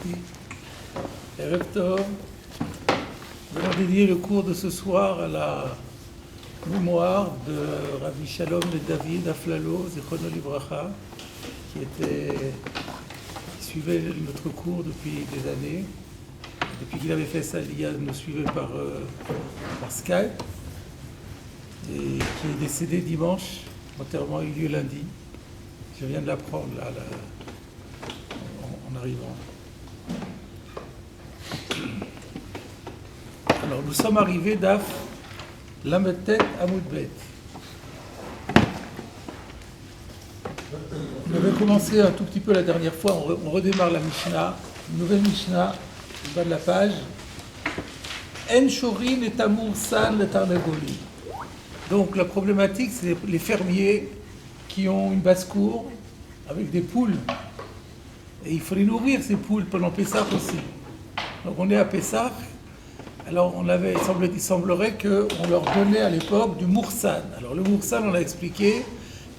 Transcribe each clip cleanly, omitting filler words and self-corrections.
Gברתי. Erev Tov. Nous allons dédier le cours de ce soir à la mémoire de Rabbi Shalom et David Aflalo, Zichrono Livracha, qui suivait notre cours depuis des années. Depuis qu'il avait fait ça, il nous suivait par Skype, et qui est décédé dimanche. L'enterrement a eu lieu lundi. Je viens de l'apprendre là, en arrivant. Alors, nous sommes arrivés d'Af Lametet Amoudbet. On avait commencé un tout petit peu la dernière fois, on redémarre la Mishnah, une nouvelle Mishnah, au bas de la page. En shorin et tamour san le tarnagoli. Donc la problématique, c'est les fermiers qui ont une basse-cour avec des poules. Et il faut les nourrir, ces poules, pendant Pessah aussi. Donc on est à Pessah. Alors il semblerait qu'on leur donnait à l'époque du moursan. Alors le moursan, on a expliqué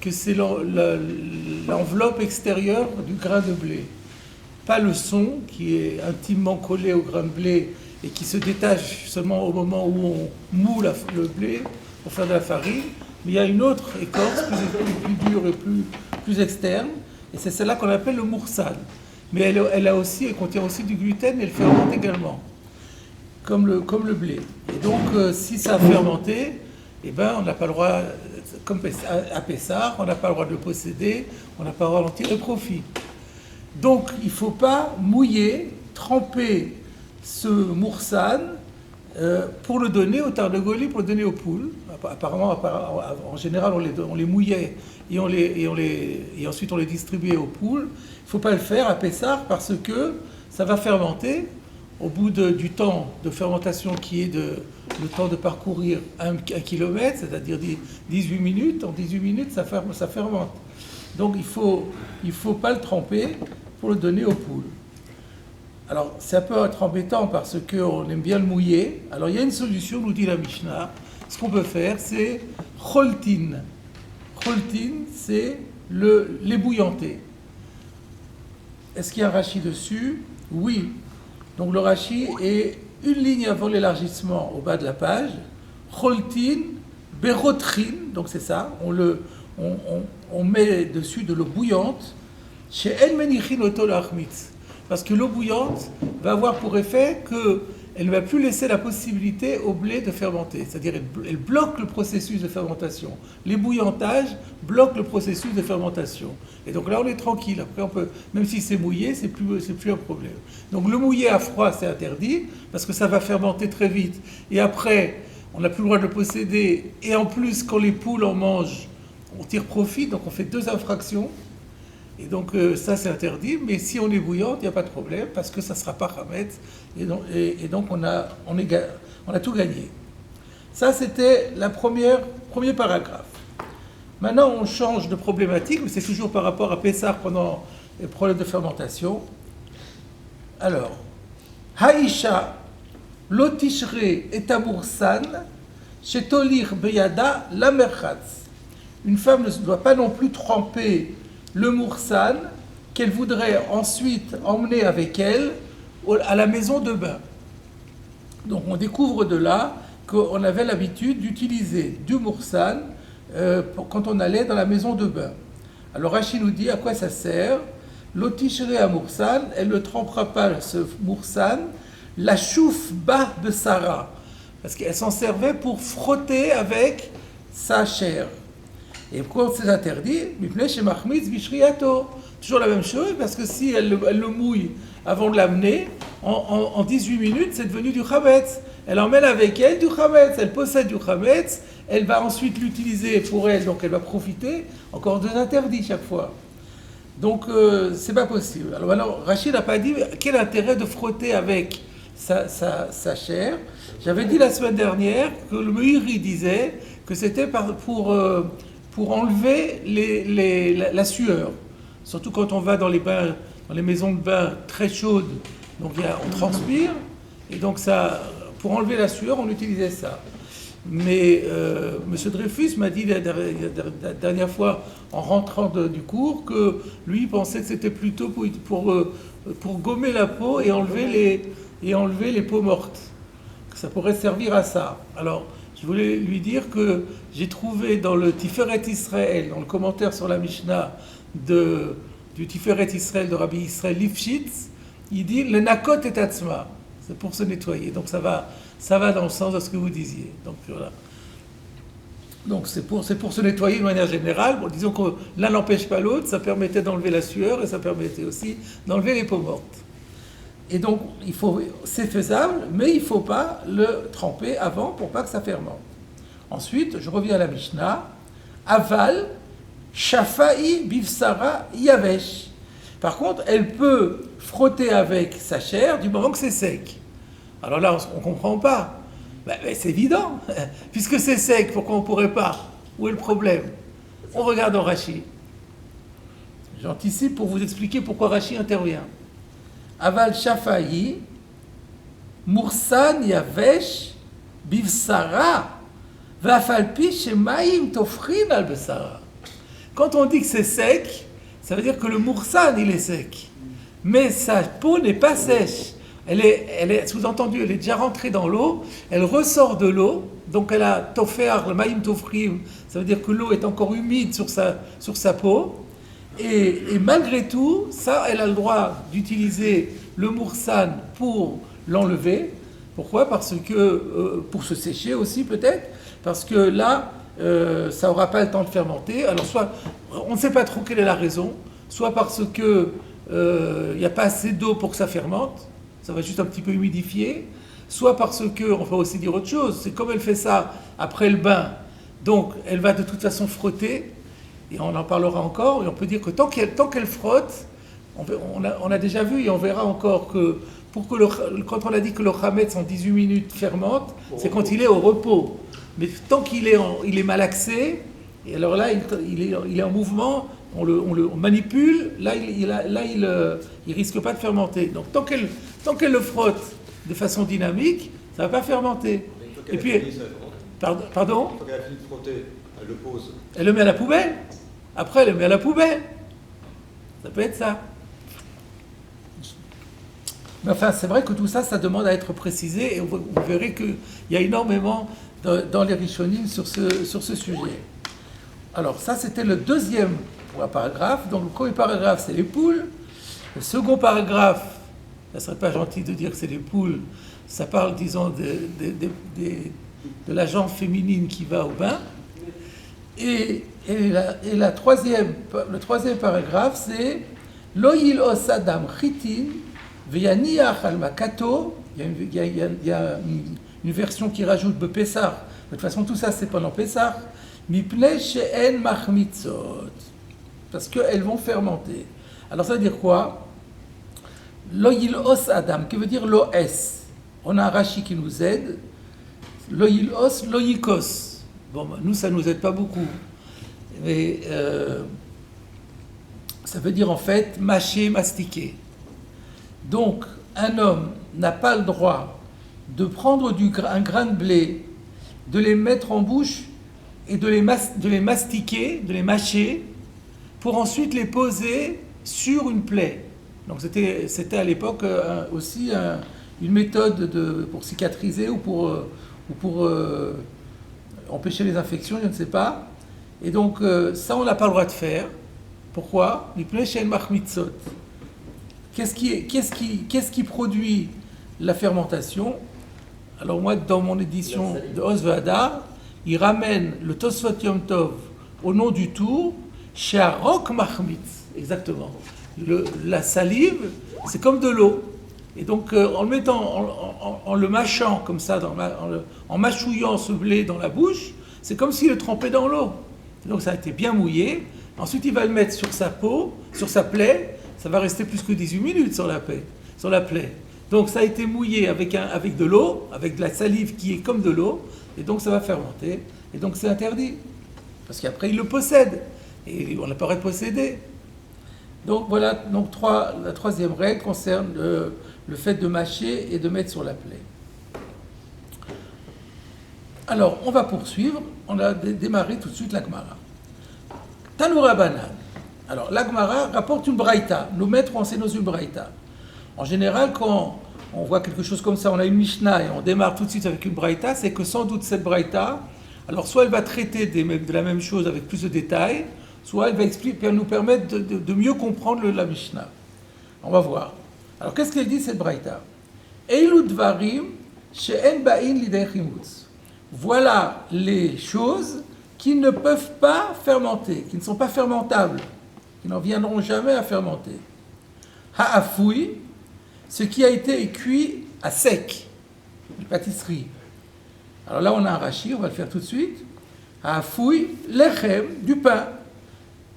que c'est l'enveloppe extérieure du grain de blé. Pas le son qui est intimement collé au grain de blé et qui se détache seulement au moment où on moue le blé pour faire de la farine, mais il y a une autre écorce plus dure et plus externe, et c'est celle-là qu'on appelle le moursan. Mais elle contient aussi du gluten et elle fermente également, comme le blé. Et donc, si ça a fermenté, eh ben, on n'a pas le droit, comme à Pessah, on n'a pas le droit de le posséder, on n'a pas le droit d'en tirer profit. Donc, il ne faut pas mouiller, tremper ce moursan pour le donner au tarnagoli, pour le donner aux poules. Apparemment, en général, on les mouillait et ensuite on les distribuait aux poules. Il ne faut pas le faire à Pessah parce que ça va fermenter. Au bout du temps de fermentation qui est le temps de parcourir 1 kilomètre, c'est-à-dire 18 minutes, en 18 minutes, ça fermente. Donc il faut pas le tremper pour le donner aux poules. Alors c'est un peu embêtant parce qu'on aime bien le mouiller. Alors il y a une solution, nous dit la Mishnah. Ce qu'on peut faire, c'est choltin. Choltin, c'est l'ébouillanter. Est-ce qu'il y a un rachi dessus? Oui. Donc le rachi est une ligne avant l'élargissement au bas de la page. Choltin, berotrin, donc c'est ça, on met dessus de l'eau bouillante. Chez En Menichin Oto Lachmitz. Parce que l'eau bouillante va avoir pour effet qu'elle ne va plus laisser la possibilité au blé de fermenter. C'est-à-dire elle bloque le processus de fermentation. L'ébouillantage bloque le processus de fermentation. Et donc là, on est tranquille. Après, on peut, même si c'est mouillé, c'est plus un problème. Donc le mouiller à froid, c'est interdit, parce que ça va fermenter très vite. Et après, on n'a plus le droit de le posséder. Et en plus, quand les poules en mangent, on tire profit, donc on fait 2 infractions. Et donc ça c'est interdit, mais si on est bouillante, il n'y a pas de problème, parce que ça ne sera pas Hametz, et donc on a tout gagné. Ça c'était premier paragraphe. Maintenant on change de problématique, mais c'est toujours par rapport à Pessah pendant les problèmes de fermentation. Alors, Haïcha, lotishre et tamoursan, shetolir beyada la merchatz. Une femme ne doit pas non plus tremper le moursan qu'elle voudrait ensuite emmener avec elle à la maison de bain. Donc on découvre de là qu'on avait l'habitude d'utiliser du moursan quand on allait dans la maison de bain. Alors Rashi nous dit à quoi ça sert. L'otichere à moursan, elle ne trempera pas ce moursan, la chouf bas de Sarah, parce qu'elle s'en servait pour frotter avec sa chair. Et pourquoi c'est interdit? Toujours la même chose, parce que si elle le mouille avant de l'amener, en 18 minutes, c'est devenu du chametz. Elle emmène avec elle du chametz, elle possède du chametz, elle va ensuite l'utiliser pour elle, donc elle va profiter. Encore 2 interdits chaque fois. Donc c'est pas possible. Alors maintenant, Rachid n'a pas dit quel intérêt de frotter avec sa chair. J'avais dit la semaine dernière que le Meiri disait que c'était pour enlever la sueur. Surtout quand on va dans les maisons de bain très chaudes, donc on transpire, et donc ça, pour enlever la sueur, on utilisait ça. Mais M. Dreyfus m'a dit la dernière fois, en rentrant du cours, que lui il pensait que c'était plutôt pour gommer la peau et enlever les peaux mortes. Que ça pourrait servir à ça. Alors, je voulais lui dire que j'ai trouvé dans le Tiferet Israël, dans le commentaire sur la Mishnah du Tiferet Israël de Rabbi Israël Lifshitz, il dit le nakot et atzma, c'est pour se nettoyer. Donc ça va dans le sens de ce que vous disiez. Donc voilà. Donc c'est pour se nettoyer de manière générale. Bon, disons que l'un n'empêche pas l'autre, ça permettait d'enlever la sueur et ça permettait aussi d'enlever les peaux mortes. Et donc c'est faisable, mais il ne faut pas le tremper avant pour pas que ça fermente. Ensuite, je reviens à la Mishnah. Aval, shafa'i bivsara yavesh. Par contre, elle peut frotter avec sa chair du moment que c'est sec. Alors là, on ne comprend pas. Mais c'est évident. Puisque c'est sec, pourquoi on ne pourrait pas? Où est le problème? On regarde en Rashi. J'anticipe pour vous expliquer pourquoi Rashi intervient. Aval shafa'i, mursan yavesh, bivsara, vafalpi shemaim tofrin al besara. Quand on dit que c'est sec, ça veut dire que le mursan, il est sec. Mais sa peau n'est pas sèche. Elle est sous-entendu, elle est déjà rentrée dans l'eau, elle ressort de l'eau, donc elle a tofer, le maïm tofrim, ça veut dire que l'eau est encore humide sur sa peau, et malgré tout, ça, elle a le droit d'utiliser le mursan pour l'enlever. Pourquoi? Parce que, pour se sécher aussi peut-être, parce que là, ça n'aura pas le temps de fermenter. Alors soit, on ne sait pas trop quelle est la raison, soit parce que il n'y a pas assez d'eau pour que ça fermente, ça va juste un petit peu humidifier, soit parce que, on va aussi dire autre chose, c'est comme elle fait ça après le bain, donc elle va de toute façon frotter, et on en parlera encore, et on peut dire que tant qu'elle frotte, on a déjà vu et on verra encore que quand on a dit que le chametz en 18 minutes fermente, c'est quand il est au repos. Mais tant qu'il est malaxé, et alors là il est en mouvement, on le manipule, là il risque pas de fermenter. Donc tant qu'elle le frotte de façon dynamique, ça va pas fermenter. Et puis, pardon? Quand elle a fini de frotter, elle le pose. Elle le met à la poubelle. Après, elle le met à la poubelle. Ça peut être ça. Mais enfin, c'est vrai que tout ça, ça demande à être précisé et vous verrez qu'il y a énormément dans les Rishonim sur ce sujet. Alors, ça, c'était le deuxième paragraphe. Donc, le premier paragraphe, c'est les poules. Le second paragraphe, ça ne serait pas gentil de dire que c'est les poules. Ça parle, disons, de la jambe féminine qui va au bain. Et le troisième paragraphe, c'est Loïl osadam chitin veyaniach al makato. Il y a une version qui rajoute Bepessar. De toute façon, tout ça, c'est pendant Pessar. Mipnei she'en machmitzot. Parce qu'elles vont fermenter. Alors, ça veut dire quoi? Loïl osadam, qui veut dire loes. On a un Rashi qui nous aide. Loïl os, loïkos. Bon, nous, ça ne nous aide pas beaucoup. Mais ça veut dire en fait mâcher, mastiquer. Donc, un homme n'a pas le droit de prendre un grain de blé, de les mettre en bouche et de les mastiquer, de les mâcher, pour ensuite les poser sur une plaie. Donc, c'était à l'époque aussi une méthode pour cicatriser ou pour empêcher les infections, je ne sais pas. Et donc, ça, on n'a pas le droit de faire. Pourquoi? Qu'est-ce qui produit la fermentation? Alors moi, dans mon édition de Osvada, il ramène le Tosfot Yom Tov au nom du tour, She'arok Machmitz, exactement. La salive, c'est comme de l'eau. Et donc, en le mettant, en le mâchant comme ça, en mâchouillant ce blé dans la bouche, c'est comme s'il le trempait dans l'eau. Donc, ça a été bien mouillé. Ensuite, il va le mettre sur sa peau, sur sa plaie. Ça va rester plus que 18 minutes sur la plaie. Donc, ça a été mouillé avec de l'eau, avec de la salive qui est comme de l'eau. Et donc, ça va fermenter. Et donc, c'est interdit. Parce qu'après, il le possède. Et on n'a pas le droit de posséder. Donc, voilà. Donc, la troisième règle concerne le fait de mâcher et de mettre sur la plaie. Alors, on va poursuivre. On a démarré tout de suite la Gemara. Tanoura Banan. Alors, la Gemara rapporte une braïta. Nos maîtres ont enseigné une braïta. En général, quand on voit quelque chose comme ça, on a une Mishnah et on démarre tout de suite avec une braïta, c'est que sans doute cette braïta, alors soit elle va traiter de la même chose avec plus de détails, soit elle va nous permettre de mieux comprendre la Mishnah. On va voir. Alors, qu'est-ce qu'elle dit, cette braïta? Eilu dvarim she'en ba'in lidei chimutz. Voilà les choses qui ne peuvent pas fermenter, qui ne sont pas fermentables, qui n'en viendront jamais à fermenter. Ha'afoui, ce qui a été cuit à sec, une pâtisserie. Alors là, on a un rachis, on va le faire tout de suite. Ha'afoui, lechem, du pain.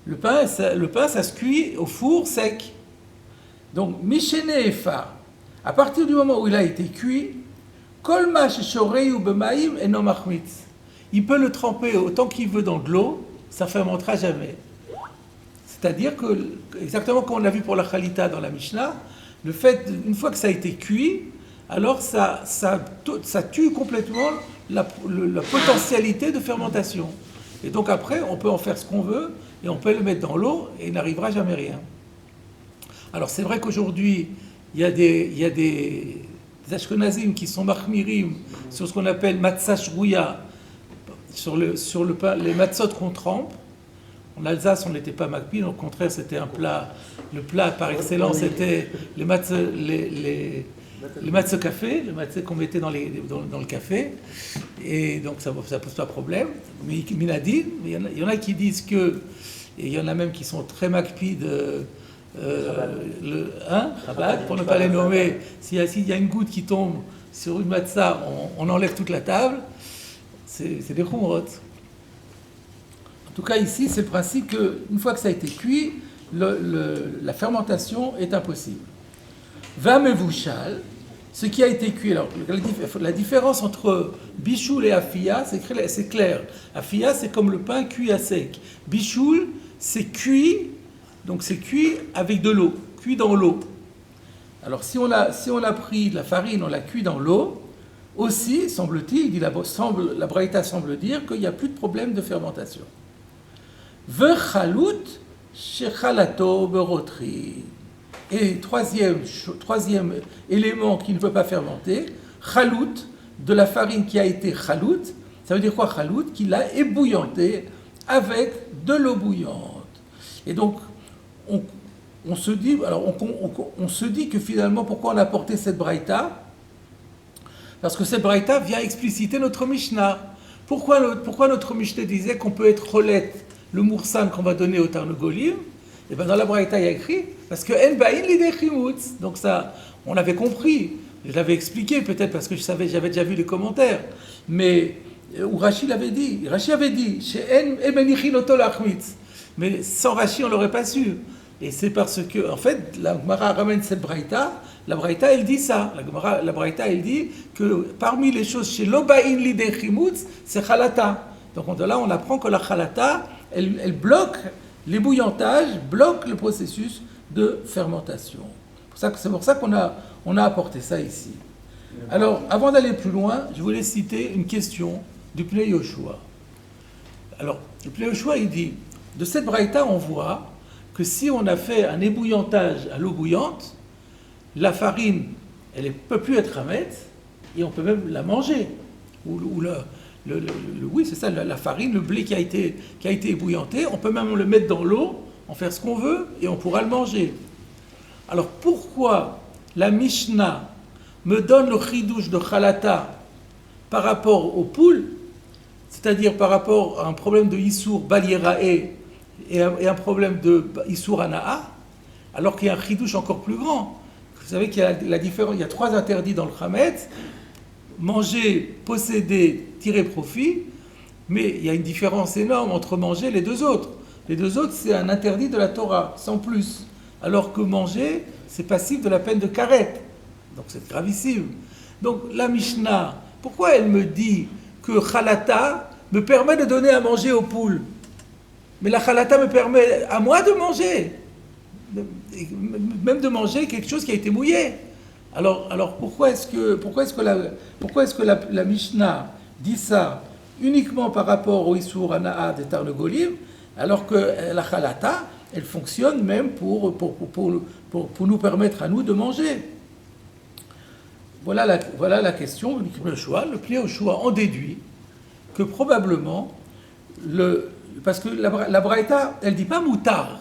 Le pain, ça se cuit au four sec. Donc, Mishene Efa, à partir du moment où il a été cuit, Kol ma sheshorei b'maim eno machmitz. Il peut le tremper autant qu'il veut dans de l'eau, ça ne fermentera jamais. C'est-à-dire que, exactement comme on l'a vu pour la chalita dans la Mishnah, le fait, une fois que ça a été cuit, alors ça tue complètement la potentialité de fermentation. Et donc après, on peut en faire ce qu'on veut, et on peut le mettre dans l'eau, et il n'arrivera jamais rien. Alors c'est vrai qu'aujourd'hui, il y a des Ashkenazim qui sont machmirim sur ce qu'on appelle matzah shrouya, sur le pain, les matzot qu'on trempe. En Alsace, on n'était pas makpid, au contraire, c'était un plat. Le plat par excellence, c'était les matzot café, les matzot qu'on mettait dans le café. Et donc ça pose pas de problème. Mais minadin, il y en a qui disent que, et il y en a même qui sont très makpid. Chabad, pour ne pas les nommer, s'il y a une goutte qui tombe sur une matzah, on enlève toute la table, c'est des khumrot. En tout cas, ici, c'est le principe qu'une fois que ça a été cuit, la fermentation est impossible. Vamevushal, ce qui a été cuit, alors la différence entre bichoul et afia, c'est clair. Afia, c'est comme le pain cuit à sec. Bichoul, c'est cuit. Donc c'est cuit avec de l'eau, cuit dans l'eau. Alors si on a pris de la farine, on l'a cuit dans l'eau, aussi, semble-t-il, la braïta semble dire qu'il n'y a plus de problème de fermentation. Vechalut shechalato berotri. Et troisième élément qui ne peut pas fermenter, chalut, de la farine qui a été chalut, ça veut dire quoi chalut? Qu'il a ébouillanté avec de l'eau bouillante. Et donc, on se dit que finalement, pourquoi on a porté cette braïta? Parce que cette braïta vient expliciter notre Mishnah. Pourquoi notre Mishnah disait qu'on peut être rolette, le moursan qu'on va donner au Tarnogolim? Et bien dans la braïta, il y a écrit, parce que en ba'in lidei chimutz. Donc ça, on l'avait compris. Je l'avais expliqué peut-être parce que j'avais déjà vu les commentaires. Mais, où Rashi l'avait dit. Rashi avait dit, she'en menichin oto lachmitz. Mais sans Rashi, on ne l'aurait pas su. Et c'est parce que, en fait, la Gemara ramène cette braïta. La braïta, elle dit ça. La braïta, elle dit que parmi les choses chez l'obaïn lidei chimutz, c'est chalata. Donc là, on apprend que la chalata, elle bloque l'ébouillantage, bloque le processus de fermentation. C'est pour ça qu'on a apporté ça ici. Alors, avant d'aller plus loin, je voulais citer une question du Pnei Yoshua. Alors, le Pnei Yoshua, il dit, de cette braïta, on voit que si on a fait un ébouillantage à l'eau bouillante, la farine, elle ne peut plus être ramette, et on peut même la manger. Oui, c'est ça, la farine, le blé qui a été ébouillanté, on peut même le mettre dans l'eau, en faire ce qu'on veut, et on pourra le manger. Alors pourquoi la Mishnah me donne le chidouche de Chalata par rapport aux poules, c'est-à-dire par rapport à un problème de Issour Balierae et un problème de Issour Anaa, alors qu'il y a un chidouche encore plus grand. Vous savez qu'il y a la différence, il y a 3 interdits dans le Chametz: manger, posséder, tirer profit, mais il y a une différence énorme entre manger les 2 autres. Les 2 autres, c'est un interdit de la Torah, sans plus. Alors que manger, c'est passif de la peine de karet. Donc c'est gravissime. Donc la Mishnah, pourquoi elle me dit que Chalata me permet de donner à manger aux poules? Mais la Chalata me permet à moi de manger, même de manger quelque chose qui a été mouillé. Alors pourquoi est-ce que la Mishnah dit ça uniquement par rapport au Issour Hana'a des Tarnegolim, alors que la Khalata, elle fonctionne même pour nous permettre à nous de manger. Voilà la question du Pli Yoshua. Le Pli Yoshua en déduit que probablement, parce que la Braïta, elle ne dit pas moutar.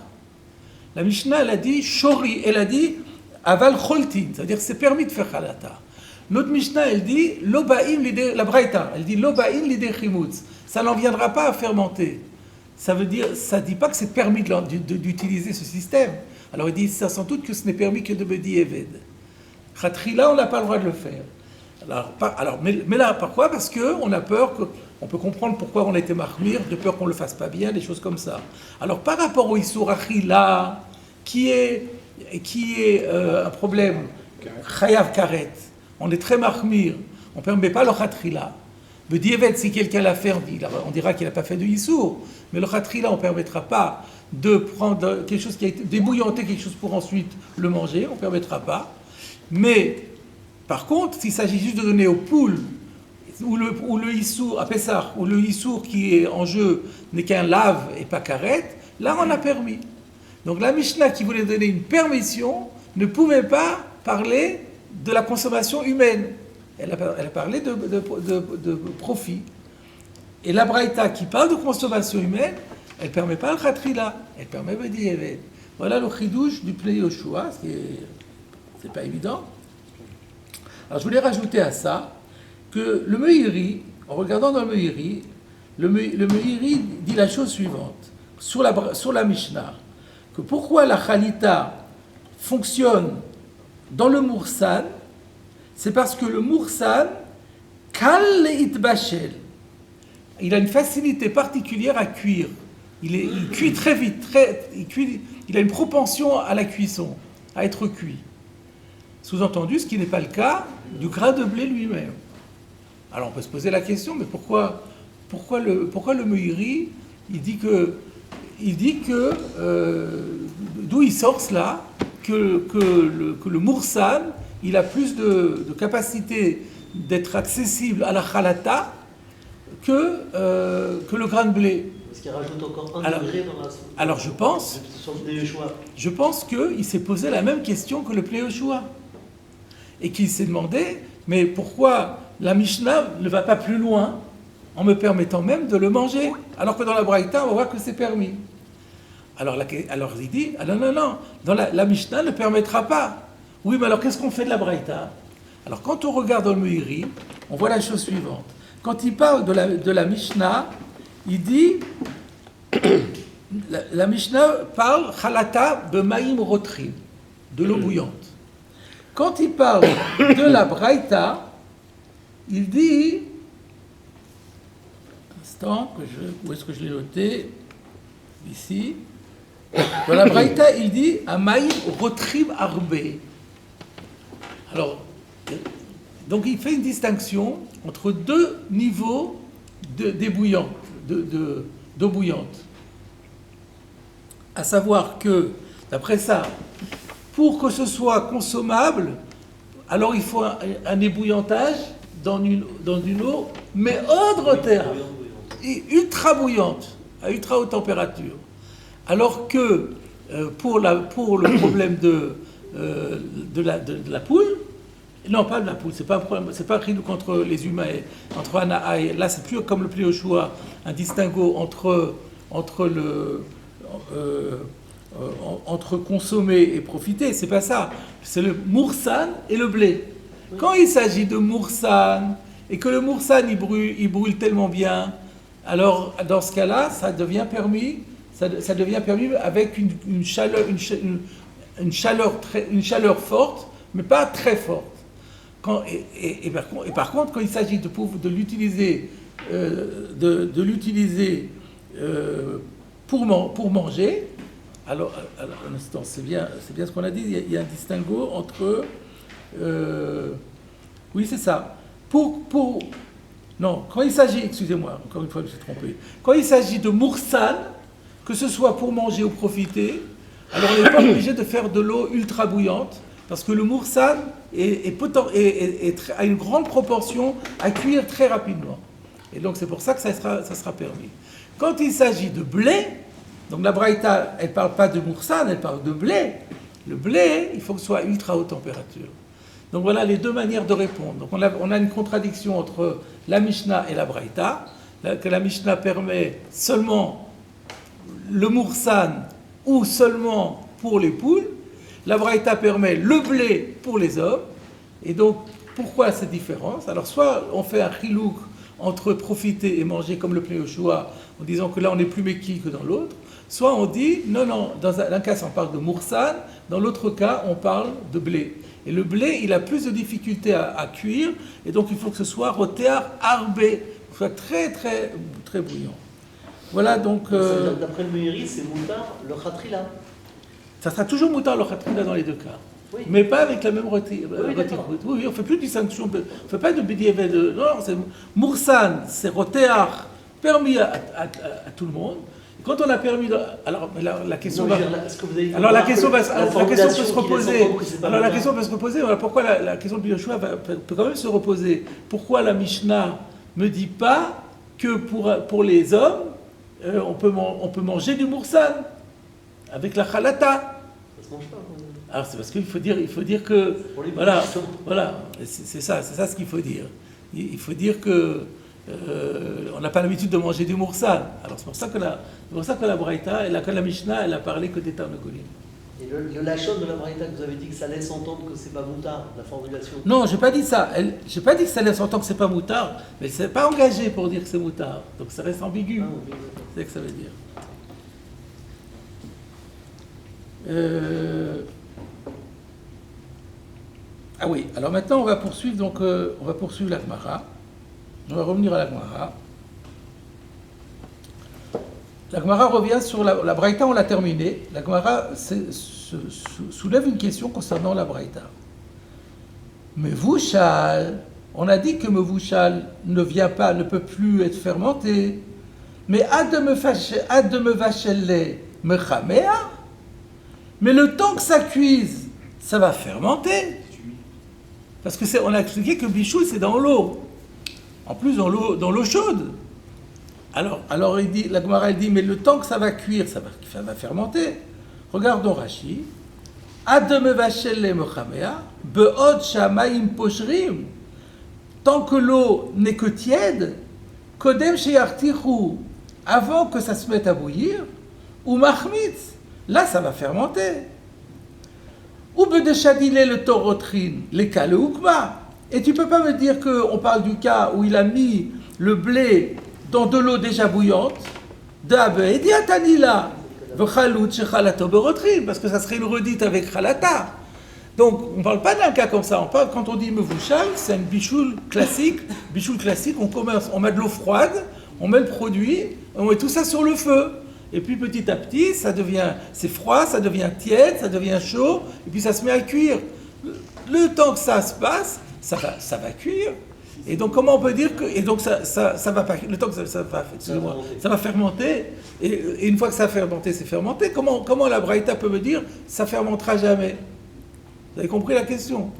La Mishnah, elle a dit shori, elle a dit aval choltin, c'est-à-dire que c'est permis de faire Khalata. Notre Mishnah, elle dit lobaim l'idée, la Braïta, elle dit lobaim l'idée chimutz. Ça n'en viendra pas à fermenter. Ça veut dire, ça ne dit pas que c'est permis d'utiliser ce système. Alors il dit ça sans doute que ce n'est permis que de Bedi Eved. Khatrila, on n'a pas le droit de le faire. Mais là, pourquoi? Parce qu'on a peur, on peut comprendre pourquoi on a été marmire, de peur qu'on ne le fasse pas bien, des choses comme ça. Alors par rapport au Issour Achila, qui est un problème, Chayav Karet, on est très marmire, on ne permet pas le Khatrila. Bedi Eved, si quelqu'un l'a fait, on dira qu'il n'a pas fait de Issour, mais le Khatrila, on ne permettra pas de prendre quelque chose qui a été débouillanté, quelque chose pour ensuite le manger, on ne permettra pas. Mais, par contre, s'il s'agit juste de donner aux poules, ou le Issour, à Pessah, ou le Issour qui est en jeu n'est qu'un lave et pas carrette, là on a permis. Donc la Mishnah qui voulait donner une permission ne pouvait pas parler de la consommation humaine. Elle a parlé de profit. Et la Braïta qui parle de consommation humaine, elle ne permet pas le Khatrila, elle permet Bedi Eved. Voilà le chidouche du Pli Yoshua, ce qui est... C'est pas évident. Alors je voulais rajouter à ça que le Meiri, en regardant dans le Meiri, le Meiri dit la chose suivante sur la Mishnah, que pourquoi la Khalita fonctionne dans le Moursan, c'est parce que le Moursan kal itbashel. Il a une facilité particulière à cuire. Il cuit très vite, il a une propension à la cuisson, à être cuit. Sous-entendu, ce qui n'est pas le cas du grain de blé lui-même. Alors on peut se poser la question, mais pourquoi le Meiri, il dit que d'où il sort cela, que le Moursan, il a plus de capacité d'être accessible à la Khalata que le grain de blé. Est-ce qu'il rajoute encore un degré dans la... Alors je pense qu'il s'est posé la même question que le Pli Yoshua. Et qu'il s'est demandé, mais pourquoi la Mishnah ne va pas plus loin en me permettant même de le manger, alors que dans la Braïta, on va voir que c'est permis. Alors il dit, ah non, dans la Mishnah ne permettra pas. Oui, mais alors qu'est-ce qu'on fait de la Braïta? Alors quand on regarde dans le Meiri, on voit la chose suivante. Quand il parle de la Mishnah, il dit, la Mishnah parle Chalata b'maïm rotrim, de l'eau bouillante. Quand il parle de la Braïta, il dit, où est-ce que je l'ai noté? Ici. Dans la Braïta, il dit Amaïm rotrim arbé. Alors, donc il fait une distinction entre deux niveaux d'eau bouillante. À savoir que, d'après ça, pour que ce soit consommable, alors il faut un ébouillantage dans une eau, mais hors terre, et ultra bouillante, à ultra haute température. Alors que pour le problème de la poule, non pas de la poule, c'est pas un problème, c'est pas un cri contre les humains, entre Hana'a et là c'est plus comme le Pli Yoshua, un distinguo entre consommer et profiter, c'est pas ça. C'est le moursan et le blé. Quand il s'agit de moursan et que le moursan il brûle tellement bien, alors dans ce cas-là, ça devient permis avec une chaleur forte, mais pas très forte. Par contre, quand il s'agit de l'utiliser pour manger, alors un instant, c'est bien ce qu'on a dit. Il y a un distinguo entre oui, c'est ça. Non, quand il s'agit, excusez-moi, encore une fois, je me suis trompé. Quand il s'agit de moursan, que ce soit pour manger ou profiter, alors on n'est pas obligé de faire de l'eau ultra bouillante, parce que le moursan a une grande proportion à cuire très rapidement. Et donc c'est pour ça que ça sera permis. Quand il s'agit de blé, donc la Braïta, elle ne parle pas de moursan, elle parle de blé. Le blé, il faut que ce soit ultra haute température. Donc voilà les deux manières de répondre. Donc on a une contradiction entre la Mishnah et la Braïta, que la Mishnah permet seulement le moursan ou seulement pour les poules. La Braïta permet le blé pour les hommes. Et donc, pourquoi cette différence? Alors, soit on fait un chilouk entre profiter et manger comme le Pnei Yoshua, en disant que là on est plus méquille que dans l'autre, soit on dit, non, dans un cas on parle de moursan, dans l'autre cas on parle de blé. Et le blé, il a plus de difficultés à cuire, et donc il faut que ce soit rotéar arbé, que ce soit très très très bouillant. Voilà donc... D'après le Meiri, c'est moutar le khatrila. Ça sera toujours moutar le khatrila dans les deux cas. Oui. Mais pas avec la même rôtie. Oui, on ne fait plus de distinction, on ne fait pas de bidievet. Non, c'est moursan, c'est rotéar, permis à tout le monde. Quand on a permis alors la question non, va... la question peut se reposer. Alors la question peut se reposer. Alors pourquoi la question de Yoshua peut quand même se reposer? Pourquoi la Mishnah me dit pas que pour les hommes, on peut manger du moursan avec la chalata? Ça se mange pas. Alors c'est parce qu'il faut dire que voilà, c'est ça ce qu'il faut dire. Il faut dire que on n'a pas l'habitude de manger du moursan. Alors c'est pour ça que la Braïta et la Mishnah, elle a parlé que des tarnagolim. Et le lachon de la Braïta que vous avez dit que ça laisse entendre que c'est pas moutard, la formulation. Non, j'ai pas dit ça. J'ai pas dit que ça laisse entendre que c'est pas moutard, mais c'est pas engagé pour dire que c'est moutard. Donc ça reste ambigu. C'est ce que ça veut dire. Ah oui, alors maintenant on va poursuivre la Gemara. On va revenir à la Gemara. La Gemara revient sur la Braïta, on l'a terminée. La Gemara soulève une question concernant la Braïta. Mevouchal, on a dit que Mevouchal ne peut plus être fermenté. Mais ad de me vachelle mechamea. Mais le temps que ça cuise, ça va fermenter. Parce que on a expliqué que bichoul c'est dans l'eau. En plus dans l'eau chaude. Alors il dit, la Gemara elle dit, mais le temps que ça va cuire, ça va fermenter. Regardons Rashi. Ad mevashel mechamea, be'od shamayim poshrim. Tant que l'eau n'est que tiède, kodem sheyartichu, avant que ça se mette à bouillir, ou machmitz, là ça va fermenter. Ou bedeshadile le torotrin, les cas le hukma. Et tu peux pas me dire qu'on parle du cas où il a mis le blé dans de l'eau déjà bouillante, parce que ça serait une redite avec chalata. Donc on ne parle pas d'un cas comme ça. Quand on dit mevouchal, c'est une bichoule classique. Bichoule classique, on met de l'eau froide, on met le produit, on met tout ça sur le feu. Et puis petit à petit, c'est froid, ça devient tiède, ça devient chaud, et puis ça se met à cuire. Le temps que ça se passe, ça va cuire. Et donc comment on peut dire que ça va pas, le temps que ça va fermenter, et une fois que ça a fermenté, c'est fermenté. Comment la Braïta peut me dire ça fermentera jamais? Vous avez compris la question?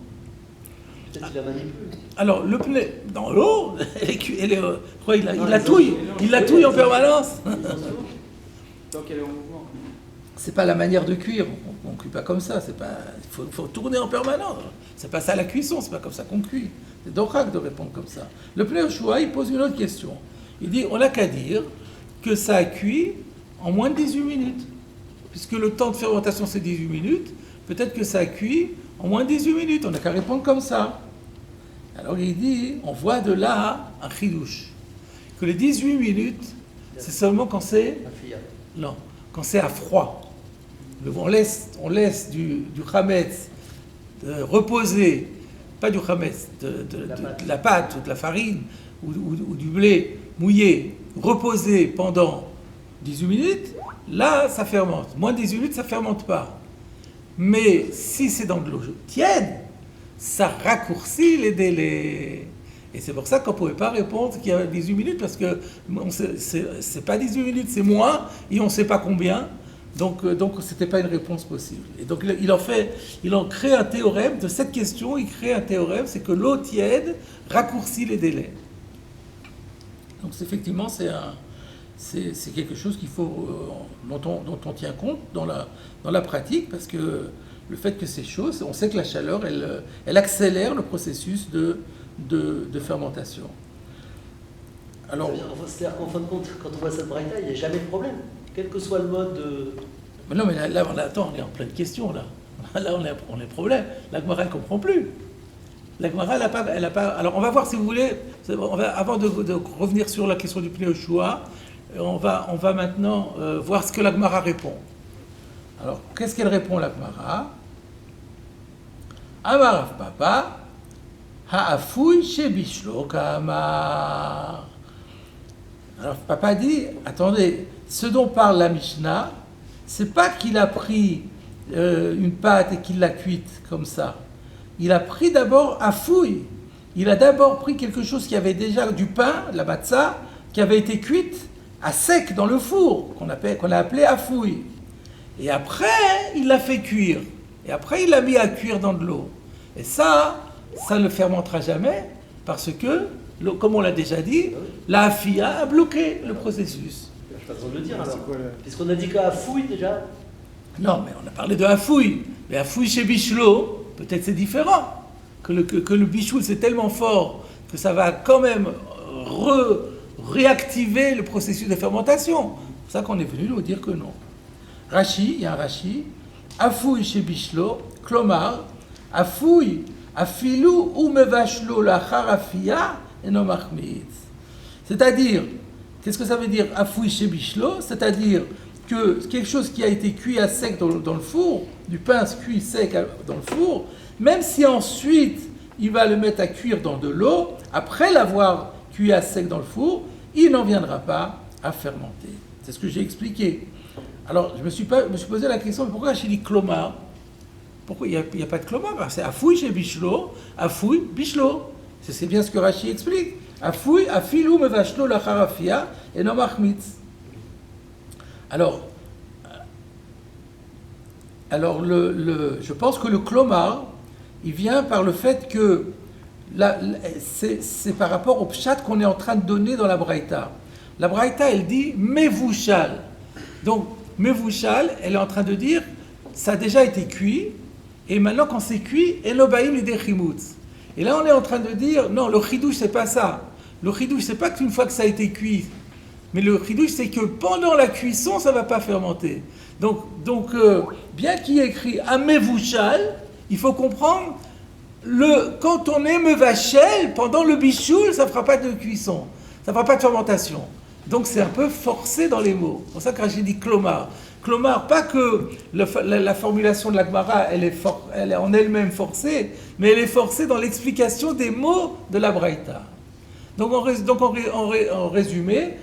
Peut-être qu'il la manipule. Alors le pneu dans l'eau, il la touille en permanence. Donc elle est en mouvement. C'est pas la manière de cuire, on cuit pas comme ça, il faut tourner en permanence. C'est pas ça la cuisson, c'est pas comme ça qu'on cuit. C'est d'oracle de répondre comme ça. Le Pnei Yoshua, il pose une autre question. Il dit, on n'a qu'à dire que ça a cuit en moins de 18 minutes. Puisque le temps de fermentation c'est 18 minutes, peut-être que ça a cuit en moins de 18 minutes, on n'a qu'à répondre comme ça. Alors il dit, on voit de là un chidouche. Que les 18 minutes, c'est seulement quand c'est... Non, quand c'est à froid. On laisse du chametz reposer, pas du chametz, de la pâte ou de la farine ou du blé mouillé, reposer pendant 18 minutes, là ça fermente. Moins de 18 minutes, ça ne fermente pas. Mais si c'est dans de l'eau tiède, ça raccourcit les délais. Et c'est pour ça qu'on ne pouvait pas répondre qu'il y a 18 minutes, parce que c'est pas 18 minutes, c'est moins, et on ne sait pas combien. Donc ce n'était pas une réponse possible. Et donc il en crée un théorème, de cette question, il crée un théorème, c'est que l'eau tiède raccourcit les délais. Donc effectivement, c'est quelque chose qu'il faut, dont on tient compte dans la pratique, parce que le fait que c'est chaud, on sait que la chaleur, elle accélère le processus de fermentation. Alors, C'est-à-dire qu'en fin de compte, quand on voit cette braïta, il n'y a jamais de problème. Quel que soit le mode de... mais non, mais là, attends, on est en pleine question, là. Là, on est problème. La Gemara, elle ne comprend plus. La Gemara, elle a pas... Alors, on va voir, si vous voulez, avant de revenir sur la question du Pnei Yoshua, on va maintenant voir ce que la Gemara répond. Alors, qu'est-ce qu'elle répond, la Gemara? Amar Rav Papa, ha'afouy shebishlo ka'amar. Alors, Papa dit, attendez, ce dont parle la Mishnah, c'est pas qu'il a pris une pâte et qu'il l'a cuite comme ça. Il a pris d'abord à fouille. Il a d'abord pris quelque chose qui avait déjà du pain, la matzah, qui avait été cuite à sec dans le four, qu'on a appelé à fouille. Et après, il l'a fait cuire. Et après, il l'a mis à cuire dans de l'eau. Et ça ne fermentera jamais, parce que, comme on l'a déjà dit, la afia a bloqué le processus. Pas besoin de le dire alors. Puisqu'on a dit qu'à fouille déjà. Non, mais on a parlé de hafouille. Mais hafouille chez Bichlo, peut-être c'est différent. Que le bichoul c'est tellement fort que ça va quand même réactiver le processus de fermentation. C'est pour ça qu'on est venu nous dire que non. Rashi, il y a un Rashi. Hafouille chez Bichlo, Klomar, hafouille, afilou ou mevashlo la charafia et non machmitz. C'est-à-dire, qu'est-ce que ça veut dire hafouille chez Bichlo? C'est-à-dire que quelque chose qui a été cuit à sec dans le four, du pain cuit sec dans le four, même si ensuite il va le mettre à cuire dans de l'eau, après l'avoir cuit à sec dans le four, il n'en viendra pas à fermenter. C'est ce que j'ai expliqué. Alors, je me suis posé la question, pourquoi j'ai dit klomar? Pourquoi il n'y a pas de klomar? C'est afouille chez Bichlo, afouille, Bichlo. C'est bien ce que Rashi explique. Afouille, afilou mevashlo la charafia et non machmitz. Alors je pense que le klomar, il vient par le fait que c'est par rapport au pshat qu'on est en train de donner dans la braïta. La braïta, elle dit mevouchal. Donc, mevouchal, elle est en train de dire, ça a déjà été cuit, et maintenant quand c'est cuit, enobaïm et dechimutz. Et là, on est en train de dire, non, le chidouche, c'est pas ça. Le chidouche, c'est pas qu'une fois que ça a été cuit, mais le chidouche, c'est que pendant la cuisson, ça ne va pas fermenter. Donc bien qu'il y ait écrit Amevouchal, il faut comprendre, quand on est mevachel, pendant le bichoul, ça ne fera pas de cuisson, ça ne fera pas de fermentation. Donc c'est un peu forcé dans les mots. C'est pour ça que j'ai dit klomar. Klomar, pas que la formulation de la Gemara, elle est en elle-même forcée, mais elle est forcée dans l'explication des mots de la Braïta. Donc en résumé,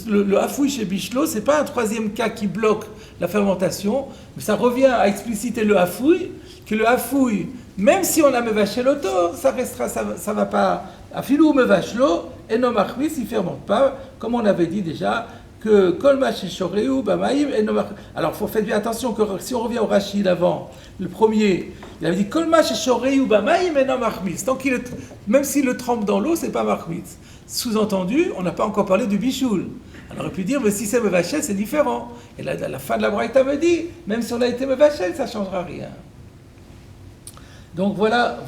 le hafouille chez Bichlo, ce n'est pas un troisième cas qui bloque la fermentation, mais ça revient à expliciter le hafouille, que le hafouille, même si on a mevaché l'auto, ça restera, ça va pas, afilou mevachlo, et non machmis, il ne fermente pas, comme on avait dit déjà, que kolma sheshoreu bamaim et no. Alors, faites bien attention que si on revient au Rashi d'avant, le premier, il avait dit kolma sheshoreu bamaim et no machmitz. Donc, même s'il le trempe dans l'eau, c'est pas machmitz. Sous-entendu, on n'a pas encore parlé du bichoul. On aurait pu dire, mais si c'est mevachel, c'est différent. Et là, la fin de la braïta me dit, même si on a été mevachel, ça ne changera rien. Donc voilà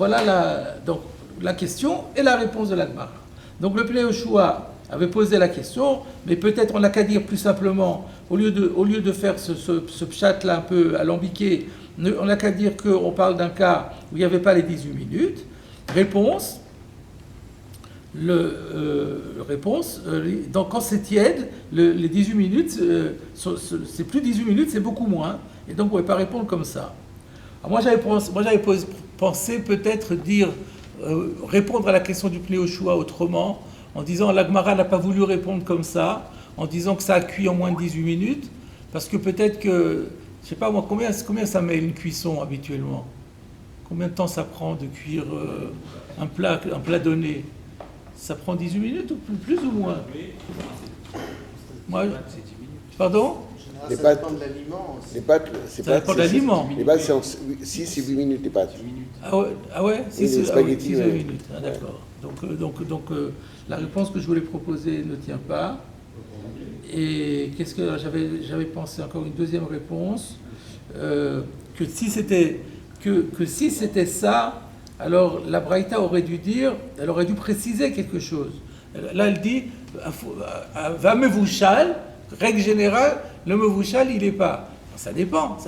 la question et la réponse de la Gemara. Donc le Pnei Yoshua avait posé la question, mais peut-être on n'a qu'à dire plus simplement, au lieu de faire ce pshat-là un peu alambiqué, on n'a qu'à dire qu'on parle d'un cas où il n'y avait pas les 18 minutes. Réponse, donc quand c'est tiède, les 18 minutes, c'est plus 18 minutes, c'est beaucoup moins, et donc on ne pouvait pas répondre comme ça. Alors moi j'avais pensé peut-être répondre à la question du Pnei Yoshua autrement, en disant la Gemara n'a pas voulu répondre comme ça, en disant que ça a cuit en moins de 18 minutes, parce que peut-être que, je ne sais pas moi, combien ça met une cuisson habituellement? Combien de temps ça prend de cuire un plat donné? Ça prend 18 minutes ou plus ou moins? Oui, Moi, c'est 10 minutes. Pardon? Les Ça pâtes. dépend de l'aliment aussi. Les pâtes, c'est Ça pas. dépend de l'aliment. Les pâtes, c'est en 6 et 8 minutes, les pâtes. Ah ouais, ah ouais Oui, les spaghettis, 6 ouais. minutes. Ah, d'accord. La réponse que je voulais proposer ne tient pas. Et qu'est-ce que j'avais pensé encore une deuxième réponse que si c'était ça, alors la Braïta aurait dû dire, elle aurait dû préciser quelque chose. Là, elle dit va mevouchal, règle générale, le mevouchal, il n'est pas. Ça dépend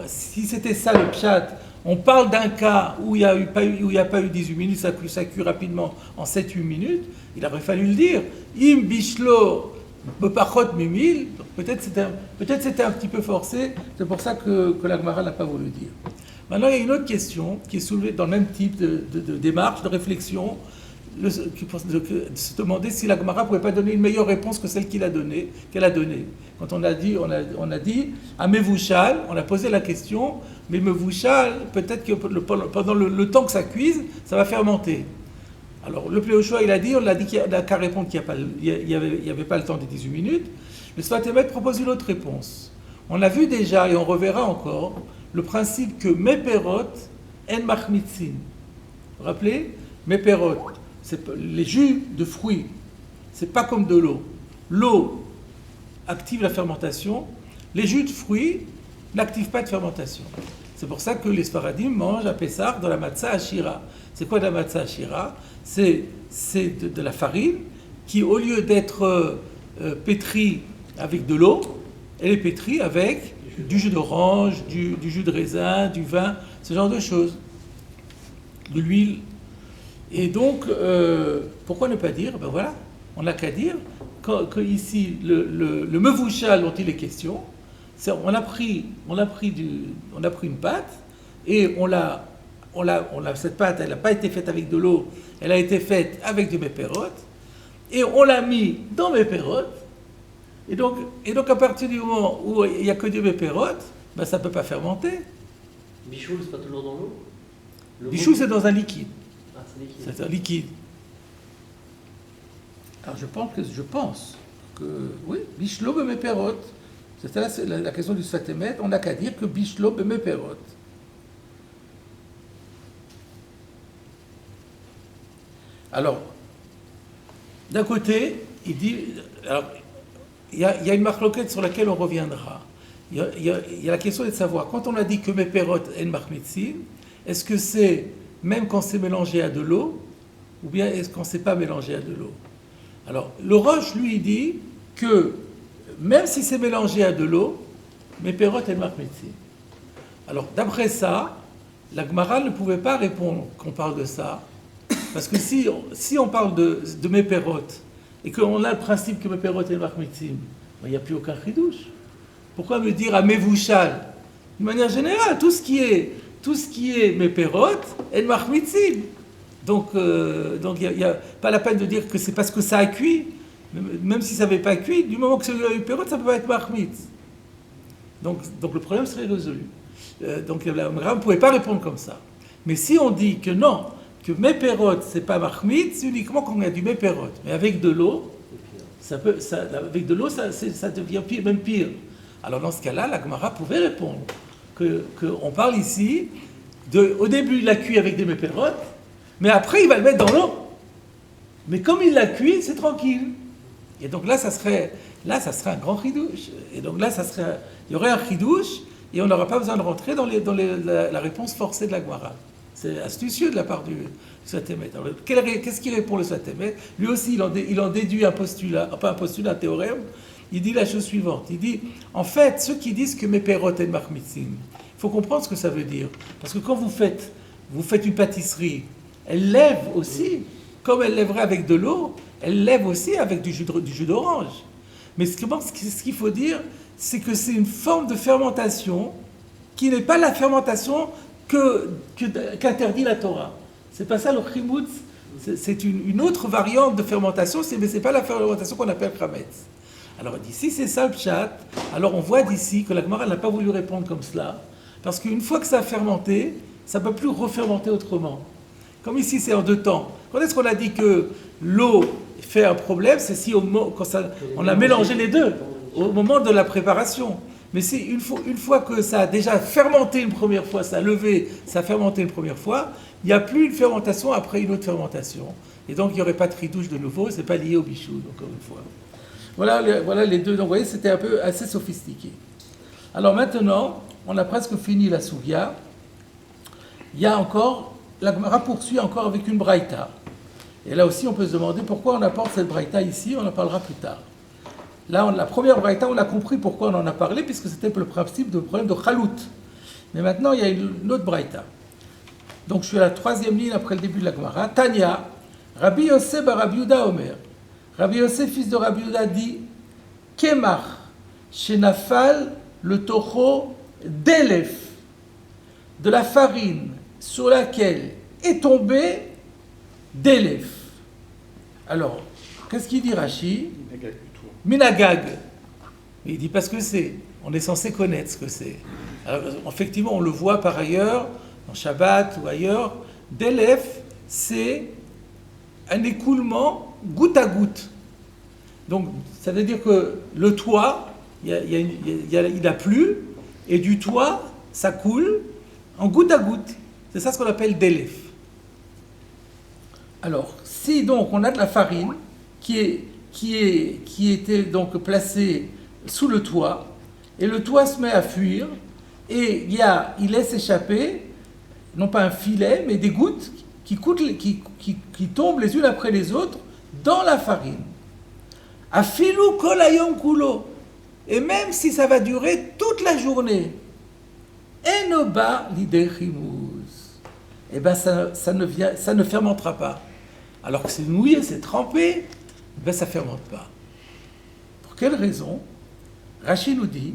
si c'était ça le pshat. On parle d'un cas où il n'y a pas eu 18 minutes, ça cuit rapidement en 7-8 minutes, il aurait fallu le dire. Im bishlo bepachot mimil, peut-être c'était un petit peu forcé, c'est pour ça que la Gemara n'a pas voulu dire. Maintenant, il y a une autre question qui est soulevée dans le même type de démarche, de réflexion, de se demander si la Gemara ne pouvait pas donner une meilleure réponse que celle qu'elle a donnée. Quand on a dit à Mevouchal, on a posé la question, mais Mevouchal, peut-être que pendant le temps que ça cuise, ça va fermenter. Alors le Pléochoa, il a dit qu'il n'a qu'à répondre qu'il n'y avait pas le temps des 18 minutes. Le Sfat Emet propose une autre réponse. On a vu déjà, et on reverra encore, le principe que Meperot en Machmitzin. Vous vous rappelez? Meperot, les jus de fruits, c'est pas comme de l'eau. L'eau active la fermentation, les jus de fruits n'activent pas de fermentation. C'est pour ça que les Sfaradim mangent à Pessah de la matzah ashira. C'est quoi de la matzah ashira? C'est de la farine qui, au lieu d'être pétrie avec de l'eau, elle est pétrie avec du jus d'orange, du jus de raisin, du vin, ce genre de choses, de l'huile. Et donc, pourquoi ne pas dire, ben voilà, on n'a qu'à dire que ici, le mevouchal dont il est question, on a pris une pâte et cette pâte, elle n'a pas été faite avec de l'eau, elle a été faite avec du méperot et on l'a mis dans méperot. Et donc à partir du moment où il n'y a que du méperot, ben ça ne peut pas fermenter. Bichoul, c'est pas toujours dans l'eau? Bichoul, c'est dans un liquide. Ah, c'est liquide. C'est un liquide. Alors je pense que oui, bishlo bemeperot. C'était là la question du Sfat Emet. On n'a qu'à dire que bishlo bemeperot. Alors, d'un côté, il dit, alors, il y a une marloquette sur laquelle on reviendra. Il y a la question de savoir, quand on a dit que meperot en machmitzin, est-ce que c'est même quand c'est mélangé à de l'eau, ou bien est-ce qu'on ne s'est pas mélangé à de l'eau? Alors, le Roche, lui, dit que même si c'est mélangé à de l'eau, meperot en machmitzin. Alors, d'après ça, la Gemara ne pouvait pas répondre qu'on parle de ça, parce que si on parle de meperot, et qu'on a le principe que meperot en machmitzin, il n'y a plus aucun chidouche. Pourquoi me dire à mevouchal? De manière générale, tout ce qui est meperot en machmitzin. Donc il n'y a pas la peine de dire que c'est parce que ça a cuit, même si ça n'avait pas cuit, du moment que c'est le meperot, ça ne peut pas être machmitz. Donc le problème serait résolu. Donc la Gemara ne pouvait pas répondre comme ça. Mais si on dit que non, que meperot c'est pas machmitz, c'est uniquement quand on a du meperot. Mais avec de l'eau, ça devient pire, même pire. Alors dans ce cas-là, la Gemara pouvait répondre qu'on parle ici, au début il l'a cuit avec des meperot, mais après il va le mettre dans l'eau. Mais comme il l'a cuit, c'est tranquille. Et donc là, ça serait un grand chidouche. Et donc là, il y aurait un chidouche, et on n'aura pas besoin de rentrer dans la réponse forcée de la Gemara. C'est astucieux de la part du Sfat Emet. Qu'est-ce qu'il répond le Sfat Emet? Lui aussi, il en déduit un postulat, pas un postulat, un théorème. Il dit la chose suivante. Il dit, en fait, ceux qui disent que meperot en machmitzin, il faut comprendre ce que ça veut dire. Parce que quand vous faites une pâtisserie, elle lève aussi, comme elle lèverait avec de l'eau, elle lève aussi avec du jus d'orange. Mais ce qu'il faut dire, c'est que c'est une forme de fermentation qui n'est pas la fermentation qu'interdit la Torah. C'est pas ça le chimoutz, c'est une autre variante de fermentation, mais c'est pas la fermentation qu'on appelle chametz. Alors d'ici c'est ça le pshat, alors on voit d'ici que la Gemara n'a pas voulu répondre comme cela, parce qu'une fois que ça a fermenté, ça ne peut plus refermenter autrement. Comme ici c'est en deux temps. Quand est-ce qu'on a dit que l'eau fait un problème? C'est si on a mélangé les deux. au moment de la préparation. Mais c'est une fois que ça a déjà fermenté une première fois, ça a levé, ça a fermenté une première fois, il n'y a plus une fermentation après une autre fermentation. Et donc il n'y aurait pas de tridouche de nouveau, c'est pas lié au bichou, encore une fois. Voilà les deux. Donc vous voyez, c'était un peu assez sophistiqué. Alors maintenant, on a presque fini la souvia. Il y a encore, la Gemara poursuit encore avec une braïta. Et là aussi, on peut se demander pourquoi on apporte cette braïta ici, on en parlera plus tard. Là, la première braïta, on a compris pourquoi on en a parlé, puisque c'était le principe de problème de chalout. Mais maintenant, il y a une autre braïta. Donc, je suis à la 3e ligne après le début de la Gemara. Tanya, Rabbi Yosef bar Rabbi Yehuda Omer. Rabbi Yosef, fils de Rabbi Yehuda, dit Kemach, Shenafal, le tocho, d'élef, de la farine sur laquelle est tombé d'élef. Alors, qu'est-ce qu'il dit Rashi? Minagag. Il dit pas ce que c'est. On est censé connaître ce que c'est. Alors, effectivement, on le voit par ailleurs, en Shabbat ou ailleurs. D'élef, c'est un écoulement goutte à goutte. Donc, ça veut dire que le toit, il a plu, et du toit, ça coule en goutte à goutte. C'est ça ce qu'on appelle d'élef. Alors, si donc on a de la farine qui était donc placée sous le toit, et le toit se met à fuir, et il laisse échapper, non pas un filet, mais des gouttes qui tombent les unes après les autres dans la farine. Afilou kolayom kulo. Et même si ça va durer toute la journée, enoba lidechimuz. Eh bien, ça ne fermentera pas. Alors que c'est mouillé, c'est trempé, ben ça ne fermente pas. Pour quelle raison? Rashi nous dit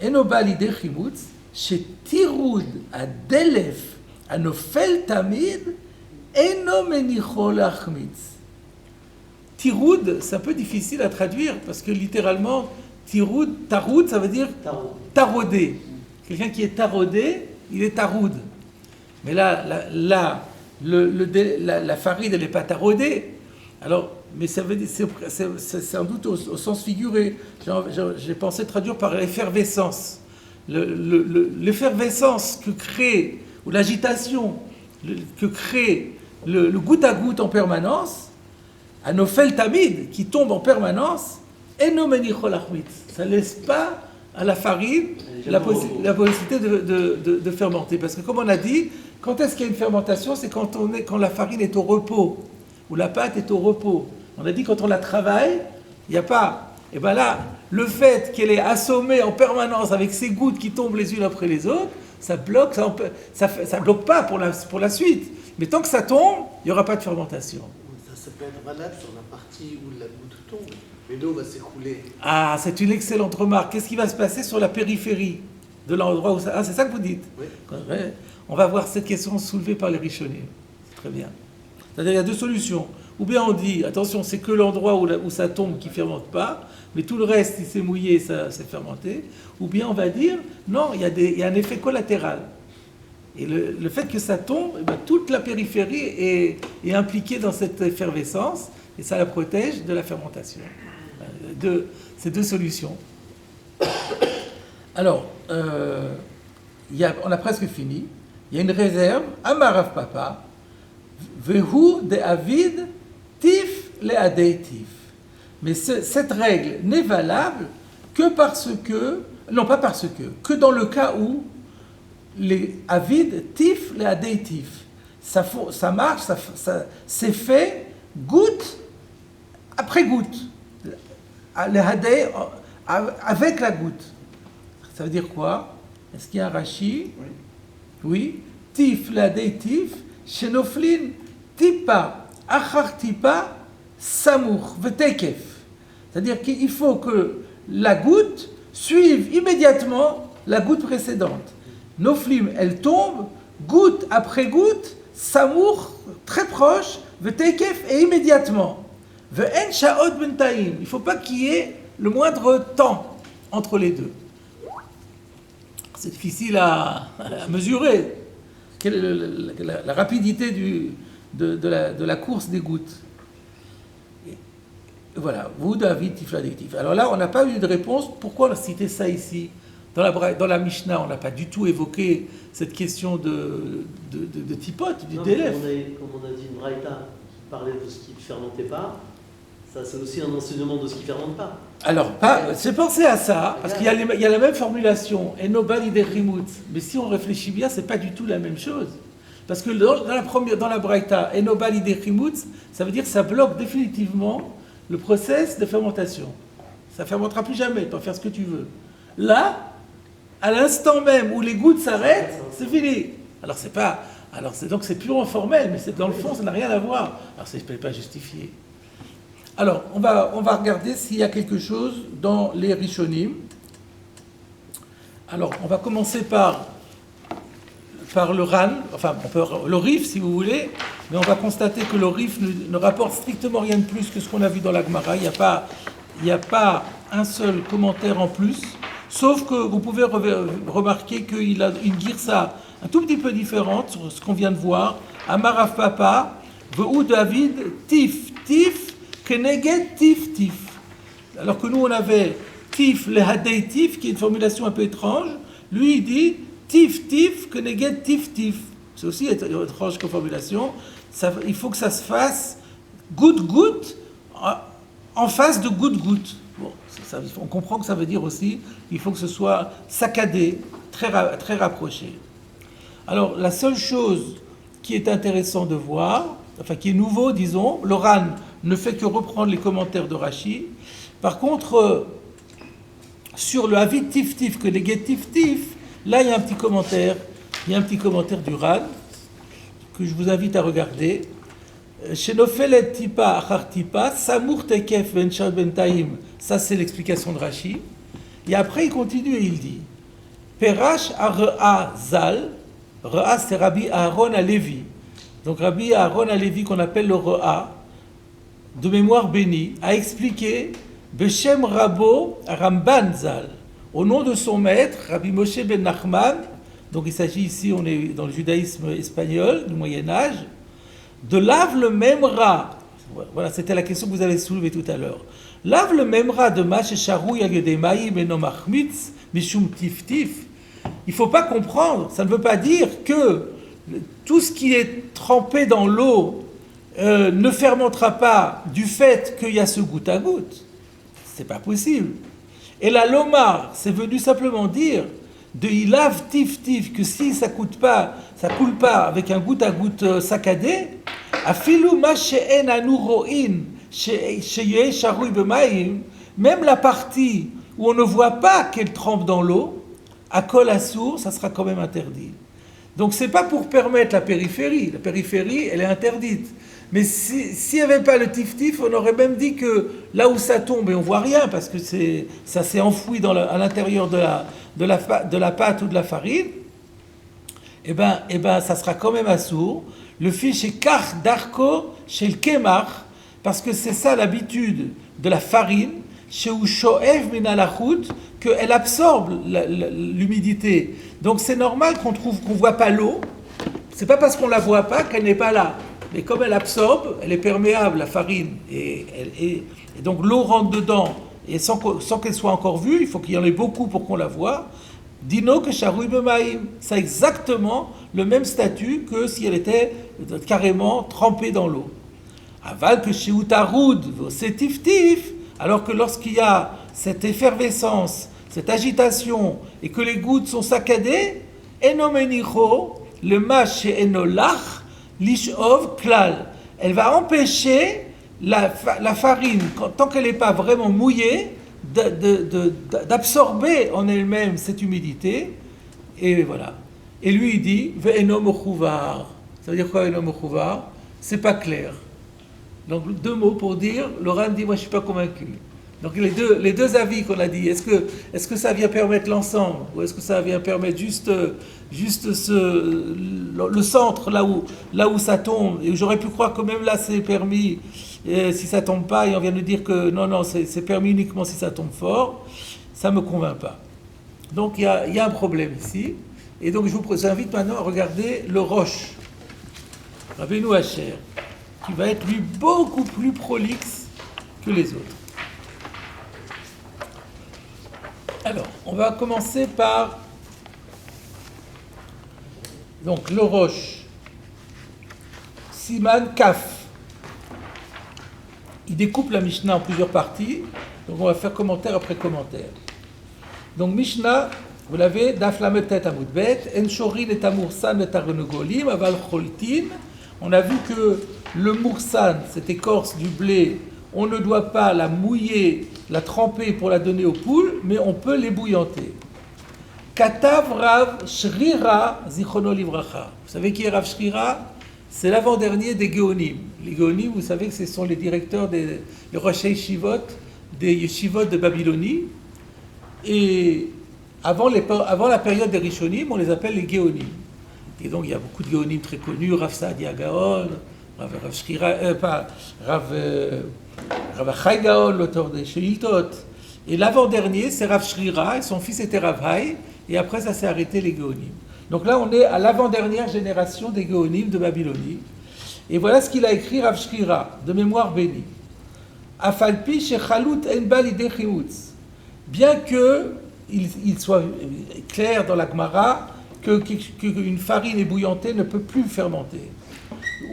Enoba lidechimuz, chez Tiroud à Delef, à Nofel Tamid, Eno menichol achmitz. Tiroud, c'est un peu difficile à traduire parce que littéralement, taroud, ça veut dire taraudé. Quelqu'un qui est taraudé, il est taroud. Mais là, la farine, elle n'est pas taraudée. Alors, mais ça veut dire, c'est sans doute au sens figuré. J'ai pensé traduire par l'effervescence. L'effervescence que crée, ou l'agitation que crée le goutte à goutte en permanence, à Nofel Tamid, qui tombe en permanence, ça ne laisse pas à la farine la possibilité de fermenter. Parce que comme on a dit, quand est-ce qu'il y a une fermentation? C'est quand la farine est au repos, ou la pâte est au repos. On a dit quand on la travaille, il n'y a pas. Et bien là, le fait qu'elle est assommée en permanence avec ces gouttes qui tombent les unes après les autres, ça bloque, ça bloque pas pour la suite. Mais tant que ça tombe, il n'y aura pas de fermentation. Ça peut être valable sur la partie où la goutte tombe, mais l'eau va s'écouler. Ah, c'est une excellente remarque. Qu'est-ce qui va se passer sur la périphérie de l'endroit où ça... Ah, c'est ça que vous dites? Oui. On va voir cette question soulevée par les Rishonim. C'est très bien. C'est-à-dire il y a deux solutions. Ou bien on dit, attention, c'est que l'endroit où ça tombe qui ne fermente pas, mais tout le reste, si c'est mouillé, ça c'est fermenté. Ou bien on va dire, non, il y a un effet collatéral. Et le fait que ça tombe, eh bien, toute la périphérie est impliquée dans cette effervescence et ça la protège de la fermentation. Ces deux solutions. Alors, on a presque fini. Il y a une réserve. Amarav Papa, Vehu de Avid, Tif le Adeitif. Mais cette règle n'est valable que dans le cas où les avides, tif, les adéitifs. Ça marche, c'est fait goutte après goutte. Les adé, avec la goutte. Ça veut dire quoi? Est-ce qu'il y a un Rashi? Oui. Tif, les adéitifs, shenoflin, tipa, achar tipa, samour, vetekef. C'est-à-dire qu'il faut que la goutte suive immédiatement la goutte précédente. Noflim, elle tombe, goutte après goutte, samour, très proche, vetekef, et immédiatement. Ve'en sha'ot bentaim. Il ne faut pas qu'il y ait le moindre temps entre les deux. C'est difficile à mesurer. Quelle est la rapidité de la course des gouttes. Voilà, vous David tifladétif. Alors là, on n'a pas eu de réponse. Pourquoi on a cité ça ici? Dans la Mishnah, on n'a pas du tout évoqué cette question de tipote, du Non, délai. comme on a dit une braïta qui parlait de ce qui ne fermentait pas, ça c'est aussi un enseignement de ce qui ne fermente pas. Alors, j'ai pensé à ça, parce qu'il y a la même formulation, Enobal idechimut. Mais si on réfléchit bien, c'est pas du tout la même chose. Parce que dans la braïta, Enobal idechimut, ça veut dire que ça bloque définitivement le process de fermentation. Ça ne fermentera plus jamais, tu peux faire ce que tu veux. Là, à l'instant même où les gouttes s'arrêtent, c'est fini. Donc c'est purement formel, mais dans le fond, ça n'a rien à voir. Alors ça ne peut pas justifier. Alors, on va regarder s'il y a quelque chose dans les Rishonim. Alors, on va commencer par le Ran, enfin le Rif si vous voulez, mais on va constater que le Rif ne rapporte strictement rien de plus que ce qu'on a vu dans la Gemara. Il n'y a pas un seul commentaire en plus, sauf que vous pouvez remarquer qu'il a une girsa un tout petit peu différente sur ce qu'on vient de voir. Amarav Papa, Ve'u David, Tif, Tif, Keneged, Tif, Tif. Alors que nous on avait Tif, Lehadei Tif, qui est une formulation un peu étrange. Lui il dit Tif, Tif, Keneged, Tif, Tif. C'est aussi étrange comme formulation. Il faut que ça se fasse goutte, goutte, en face de goutte, goutte. Bon, on comprend que ça veut dire aussi qu'il faut que ce soit saccadé, très rapproché. Alors, la seule chose qui est intéressant de voir, enfin qui est nouveau, disons, le Ran ne fait que reprendre les commentaires de Rashi. Par contre, sur le Avid Tif Tif, que les Get Tif Tif, là il y a un petit commentaire du Ran que je vous invite à regarder. Shenofelet tipa achar tipa, samur tekef ben shad ben taim. Ça c'est l'explication de Rashi. Et après il continue et il dit Perash Are'a Zal. Re'a c'est Rabbi Aaron Alevi. Donc Rabbi Aaron Alevi qu'on appelle le Re'a, de mémoire bénie, a expliqué Beshem Rabo Ramban Zal. Au nom de son maître, Rabbi Moshe ben Nachman, donc il s'agit ici, on est dans le judaïsme espagnol du Moyen-Âge, de lave le memra. Voilà, c'était la question que vous avez soulevée tout à l'heure. Lave le memra de Mash Sharouy Agedemaïm et Nomachmitz, Mishum Tif Tif. Il ne faut pas comprendre, ça ne veut pas dire que tout ce qui est trempé dans l'eau ne fermentera pas du fait qu'il y a ce goutte à goutte. C'est pas possible. Et la Lomar, c'est venu simplement dire de ilave tif tif, que si ça coule pas avec un goutte à goutte saccadé, afilu ma she'en anu ro'in sheyeh sharouy b'mayim, même la partie où on ne voit pas qu'elle trempe dans l'eau, à kol assour, ça sera quand même interdit. Donc c'est pas pour permettre la périphérie elle est interdite. Mais s'il n'y avait pas le tif-tif, on aurait même dit que là où ça tombe, et on voit rien, parce que ça s'est enfoui à l'intérieur de la pâte ou de la farine, et ben, ça sera quand même assourd. Le fiche est kach darko chez le kemach, parce que c'est ça l'habitude de la farine, chez Ushoev minalachut, qu'elle absorbe l'humidité. Donc c'est normal qu'on voit pas l'eau. C'est pas parce qu'on la voit pas qu'elle n'est pas là. Mais comme elle absorbe, elle est perméable, la farine, et donc l'eau rentre dedans, et sans qu'elle soit encore vue, il faut qu'il y en ait beaucoup pour qu'on la voie. Dino que Sharouy Bemaïm, ça a exactement le même statut que si elle était carrément trempée dans l'eau. Aval que chez Utaroud, c'est tif-tif, alors que lorsqu'il y a cette effervescence, cette agitation, et que les gouttes sont saccadées, enomenicho, le mach chez enolach, l'ishov klal, elle va empêcher la farine, tant qu'elle n'est pas vraiment mouillée, d'absorber en elle-même cette humidité. Et voilà. Et lui il dit ve'enom ochuvar. Ça veut dire quoi ve'enom ochuvar? C'est pas clair. Donc deux mots pour dire, Laurent dit moi je suis pas convaincu. Donc les deux avis qu'on a dit, est-ce que ça vient permettre l'ensemble, ou est-ce que ça vient permettre juste le centre, là où ça tombe? Et j'aurais pu croire que même là c'est permis si ça tombe pas, et on vient de dire que non, c'est permis uniquement si ça tombe fort. Ça me convainc pas. Donc il y a un problème ici. Et donc je vous invite maintenant à regarder le Roche, Rabbeinu Asher, qui va être lui beaucoup plus prolixe que les autres. Alors, on va commencer par donc le Rosh, Siman Kaf. Il découpe la Mishnah en plusieurs parties, donc on va faire commentaire après commentaire. Donc Mishnah, vous l'avez, Daf Lametet Amudbet, En Shorin et Amursan et Arnegolim, Aval Choltin. On a vu que le Mursan, cette écorce du blé, on ne doit pas la mouiller, la tremper pour la donner aux poules, mais on peut l'ébouillanter. Katav Rav Shrira Zichrono Livracha. Vous savez qui est Rav Shrira? C'est l'avant-dernier des Géonim. Les Géonim, vous savez que ce sont les directeurs les Rosh Yeshivot, des Yeshivot de Babylonie. Et avant la période des Rishonim, on les appelle les Géonim. Et donc il y a beaucoup de Géonim très connus, Rav Saadia Gaon, Rav Shrira, Rav Achai Gaon, l'auteur des Sheiltot. Et l'avant-dernier, c'est Rav Shrira, et son fils était Rav Hai, et après ça s'est arrêté les Géonim. Donc là, on est à l'avant-dernière génération des Géonim de Babylonie. Et voilà ce qu'il a écrit Rav Shrira, de mémoire bénie. Afalpi shechalut en bal idei chiyutz. Bien qu'il soit clair dans la Gemara qu'une farine ébouillantée ne peut plus fermenter.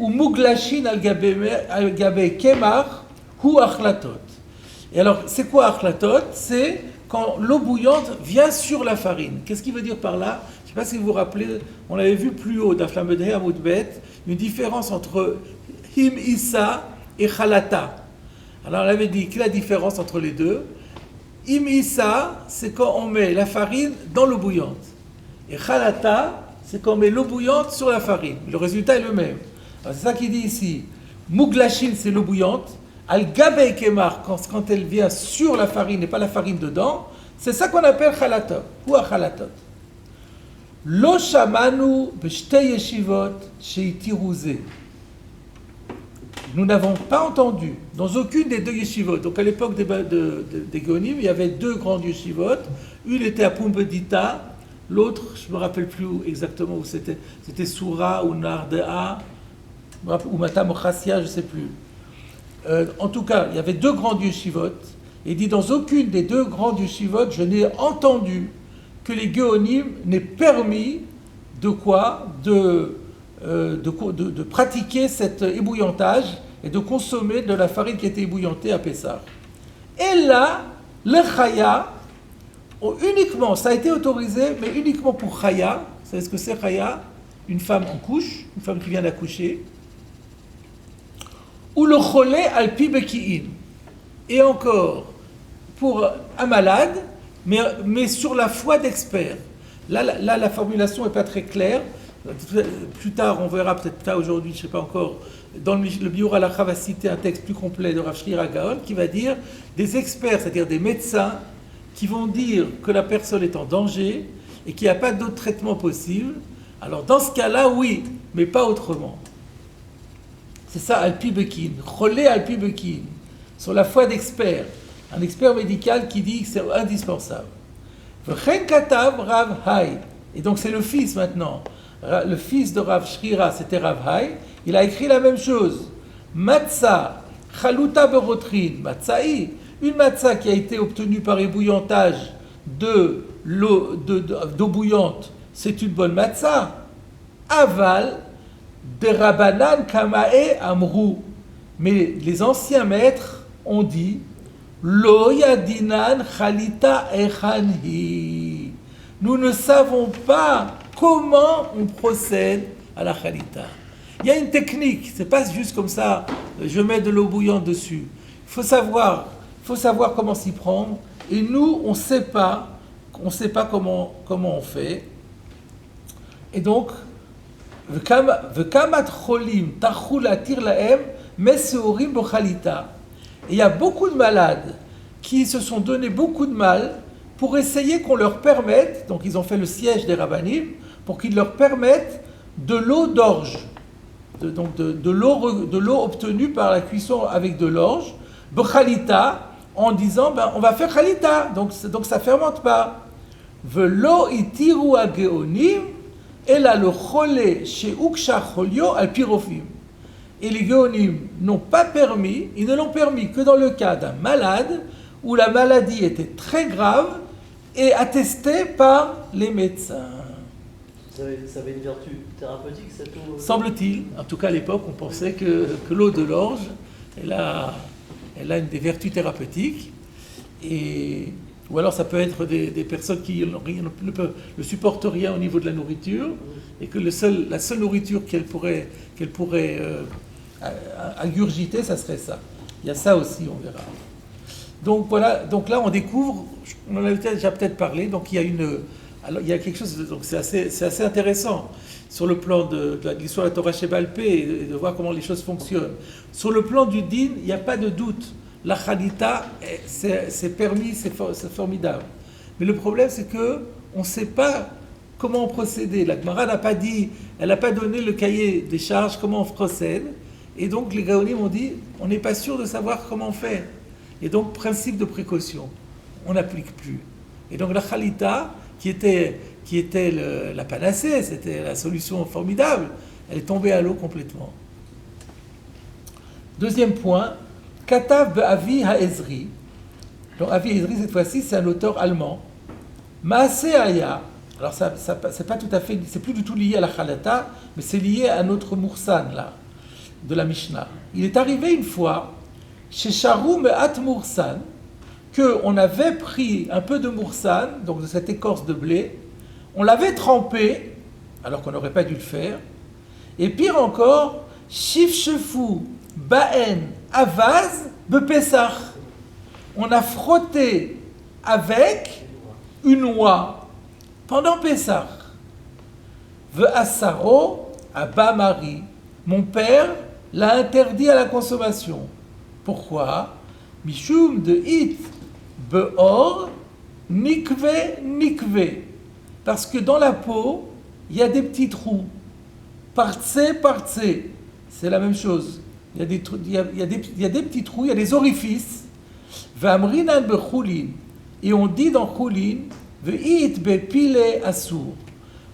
Ou muglashin al gabe kemar hu achlatot. Et alors, c'est quoi achlatot? C'est quand l'eau bouillante vient sur la farine. Qu'est-ce qu'il veut dire par là? Je ne sais pas si vous vous rappelez, on avait vu plus haut, dans Flamedhe Amoudbet, une différence entre him issa et chalata. Alors on avait dit quelle est la différence entre les deux? Him issa, c'est quand on met la farine dans l'eau bouillante. Et chalata, c'est quand on met l'eau bouillante sur la farine. Le résultat est le même. Alors, c'est ça qu'il dit ici. Muglashin, c'est l'eau bouillante. Al-Gabe Kemar, quand elle vient sur la farine et pas la farine dedans, c'est ça qu'on appelle chalatot, ou achalatot. Lo shamanu b'shtei yeshivot sheitiruze. Nous n'avons pas entendu dans aucune des deux yeshivot. Donc à l'époque des Géonim, il y avait deux grandes yeshivot. Une était à Pumbedita, l'autre, je ne me rappelle plus exactement où c'était. C'était Soura ou Nardea, ou Matam Chassia, je ne sais plus. En tout cas, il y avait deux grandes yeshivot, et il dit dans aucune des deux grandes yeshivot, je n'ai entendu que les Géonim n'aient permis de quoi de pratiquer cet ébouillantage et de consommer de la farine qui était ébouillantée à Pessah. Et là, le Chaya, uniquement, ça a été autorisé, mais uniquement pour Chaya. Vous savez ce que c'est Chaya? Une femme en couche, une femme qui vient d'accoucher. Ou le cholé alpi beki'in. Et encore, pour un malade, mais sur la foi d'experts. Là, la formulation n'est pas très claire. Plus tard, on verra, peut-être pas aujourd'hui, je ne sais pas encore, dans le Biur Halacha va citer un texte plus complet de Rav Shrira Gaon qui va dire des experts, c'est-à-dire des médecins, qui vont dire que la personne est en danger et qu'il n'y a pas d'autre traitement possible. Alors dans ce cas-là, oui, mais pas autrement. C'est ça, Alpi Bekin, Cholé Alpi Bekin, sur la foi d'experts, un expert médical qui dit que c'est indispensable. V'chen katav Rav Hai, et donc c'est le fils maintenant, le fils de Rav Shrira, c'était Rav Hai, il a écrit la même chose. Matzah, chaluta berotrin, matzahi, une matzah qui a été obtenue par ébouillantage d'eau bouillante, c'est une bonne matzah. Aval, de Rabbanan Kamae Amrou. Mais les anciens maîtres ont dit Lo yadinan chalita echanhi. Nous ne savons pas comment on procède à la chalita. Il y a une technique, c'est pas juste comme ça, je mets de l'eau bouillante dessus. Il faut savoir comment s'y prendre. Et nous, on ne sait pas comment on fait. Et donc, V'kamat cholim tachul atir lahem meseorim bochalita. Et il y a beaucoup de malades qui se sont donné beaucoup de mal pour essayer qu'on leur permette, donc ils ont fait le siège des rabbanim, pour qu'ils leur permettent de l'eau d'orge, de l'eau obtenue par la cuisson avec de l'orge, bochalita, en disant on va faire chalita, donc ça ne fermente pas. Velo itiru ageonim. Et là, le cholé chez Uksha Cholio al pirofim. Et les Géonim n'ont pas permis, ils ne l'ont permis que dans le cas d'un malade où la maladie était très grave et attestée par les médecins. Ça avait une vertu thérapeutique, cette eau Semble-t-il, en tout cas à l'époque, on pensait que l'eau de l'orge, elle a une des vertus thérapeutiques. Ou alors ça peut être des personnes qui ne supportent rien au niveau de la nourriture et que la seule nourriture qu'elle pourrait ingurgiter, ça serait ça. Il y a ça aussi, on verra. Donc voilà, donc là on découvre, on en avait déjà peut-être parlé, donc il y a quelque chose, donc c'est assez intéressant sur le plan de l'histoire de la Torah Sheba'al Peh et de voir comment les choses fonctionnent. Sur le plan du din, il n'y a pas de doute. La Khalita, c'est permis, c'est formidable. Mais le problème, c'est que on ne sait pas comment procéder. La Gemara n'a pas dit, elle n'a pas donné le cahier des charges, comment on procède. Et donc les Gaonim ont dit, on n'est pas sûr de savoir comment on fait. Et donc, principe de précaution, on n'applique plus. Et donc la Khalita, qui était la panacée, c'était la solution formidable, elle est tombée à l'eau complètement. Deuxième point, Katav Avi Ha'ezri. Donc Avi Ha'ezri, cette fois-ci, c'est un auteur allemand. Maaseh Haya. Alors ça c'est pas tout à fait, c'est plus du tout lié à la Khalata, mais c'est lié à notre Moursan là, de la Mishnah. Il est arrivé une fois chez Sharoum At Moursan qu'on avait pris un peu de Moursan, donc de cette écorce de blé, on l'avait trempé, alors qu'on n'aurait pas dû le faire, et pire encore, Shif Shefou Ba'en Avaz Bepessach. On a frotté avec une oie pendant Pessah. Ve'asaro Abba Mari. Mon père l'a interdit à la consommation. Pourquoi? Mishum de it beor nikve. Parce que dans la peau, il y a des petits trous. Partse. C'est la même chose. Il y a des petits trous, il y a des orifices. V'amrinan bechulin. Et on dit dans chulin, ve'it bepile asur.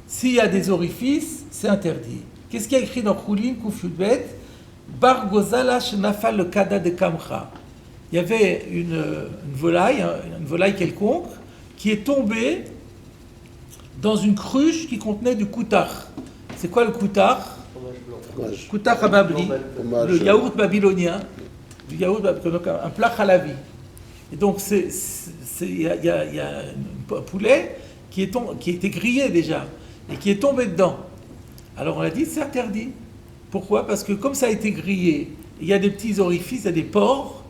S'il y a des orifices, c'est interdit. Qu'est-ce qu'il y a écrit dans chulin, Kuf Yudbet? Bar gozala shenafal le kada de kamcha. Il y avait une volaille quelconque, qui est tombée dans une cruche qui contenait du koutar. C'est quoi le koutar? Koutar hababli, le yaourt babylonien, donc un plat halavi. Et donc il y a un poulet qui était grillé déjà et qui est tombé dedans. Alors on a dit c'est interdit. Pourquoi? Parce que comme ça a été grillé, il y a des petits orifices, il y a des pores.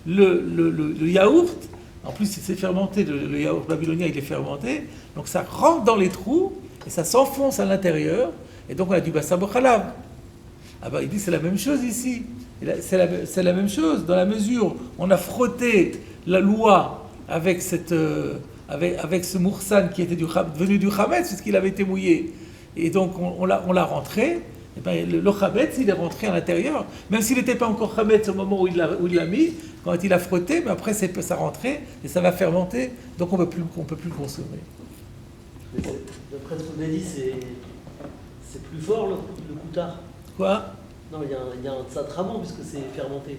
Le yaourt, en plus c'est fermenté, le yaourt babylonien il est fermenté, donc ça rentre dans les trous et ça s'enfonce à l'intérieur. Et donc on a du basar b'chalav. Ah ben il dit c'est la même chose ici. C'est la même chose dans la mesure où on a frotté la loi avec ce moursan qui était venu du chametz puisqu'il avait été mouillé. Et donc on l'a rentré. Et ben, le chametz il est rentré à l'intérieur, même s'il n'était pas encore chametz au moment où il l'a mis. Quand il a frotté, mais après ça rentrait et ça va fermenter, donc on peut plus le consommer. Mais d'après ce que vous avez dit, c'est plus fort le coutard. Quoi? Non, il y a un tsatramon puisque c'est fermenté.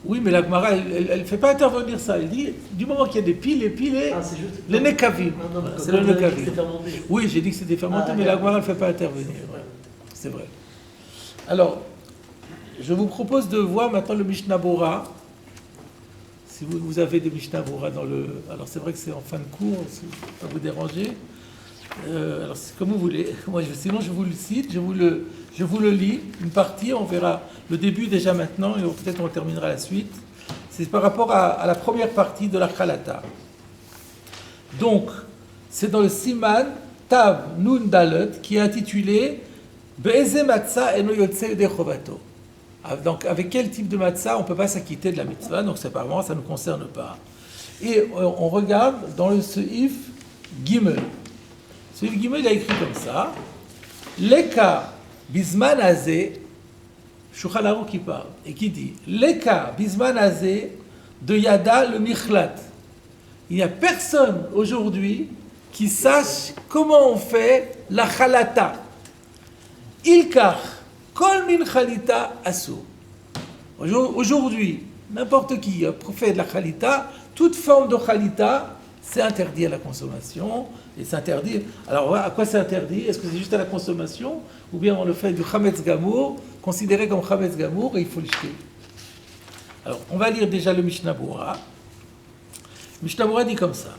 Oui, mais la Gemara, elle ne fait pas intervenir ça. Elle dit, du moment qu'il y a des piles, les piles, c'est juste... les nekavim. Voilà, c'est le nekavim. fermenté. Oui, j'ai dit que c'était fermenté, mais la Gemara ne fait pas intervenir. Ouais. C'est vrai. Alors, je vous propose de voir maintenant le Mishnah Bora. Si vous avez des Mishnah Bora dans le... Alors, c'est vrai que c'est en fin de cours, si ça ne va pas vous déranger. Alors, c'est comme vous voulez. Moi, sinon, je vous le cite, je vous le lis, une partie, on verra le début déjà maintenant, et peut-être on terminera la suite. C'est par rapport à la première partie de la Khalata. Donc, c'est dans le Siman Tav Nun Dalet, qui est intitulé Be'eze Matzah eno yotze yedei chovato. Donc, avec quel type de matzah on ne peut pas s'acquitter de la mitzvah, donc c'est apparemment ça ne nous concerne pas. Et on regarde dans le Seif Gimel. Seif Gimel, il a écrit comme ça Leka Bizman Azeh, Shulchan Aruch qui parle, et qui dit Leka Bizman Azeh de Yada le Michlat. Il n'y a personne aujourd'hui qui sache comment on fait la Khalata. Ilkar Kol min chalita asur. Aujourd'hui, n'importe qui fait de la chalita, toute forme de chalita, c'est interdit à la consommation, et c'est interdit. Alors, à quoi c'est interdit? Est-ce que c'est juste à la consommation, ou bien on le fait du chametz gamour, considéré comme chametz gamour, et il faut le jeter? Alors, on va lire déjà le Mishnah Bura. Mishnah Bura dit comme ça.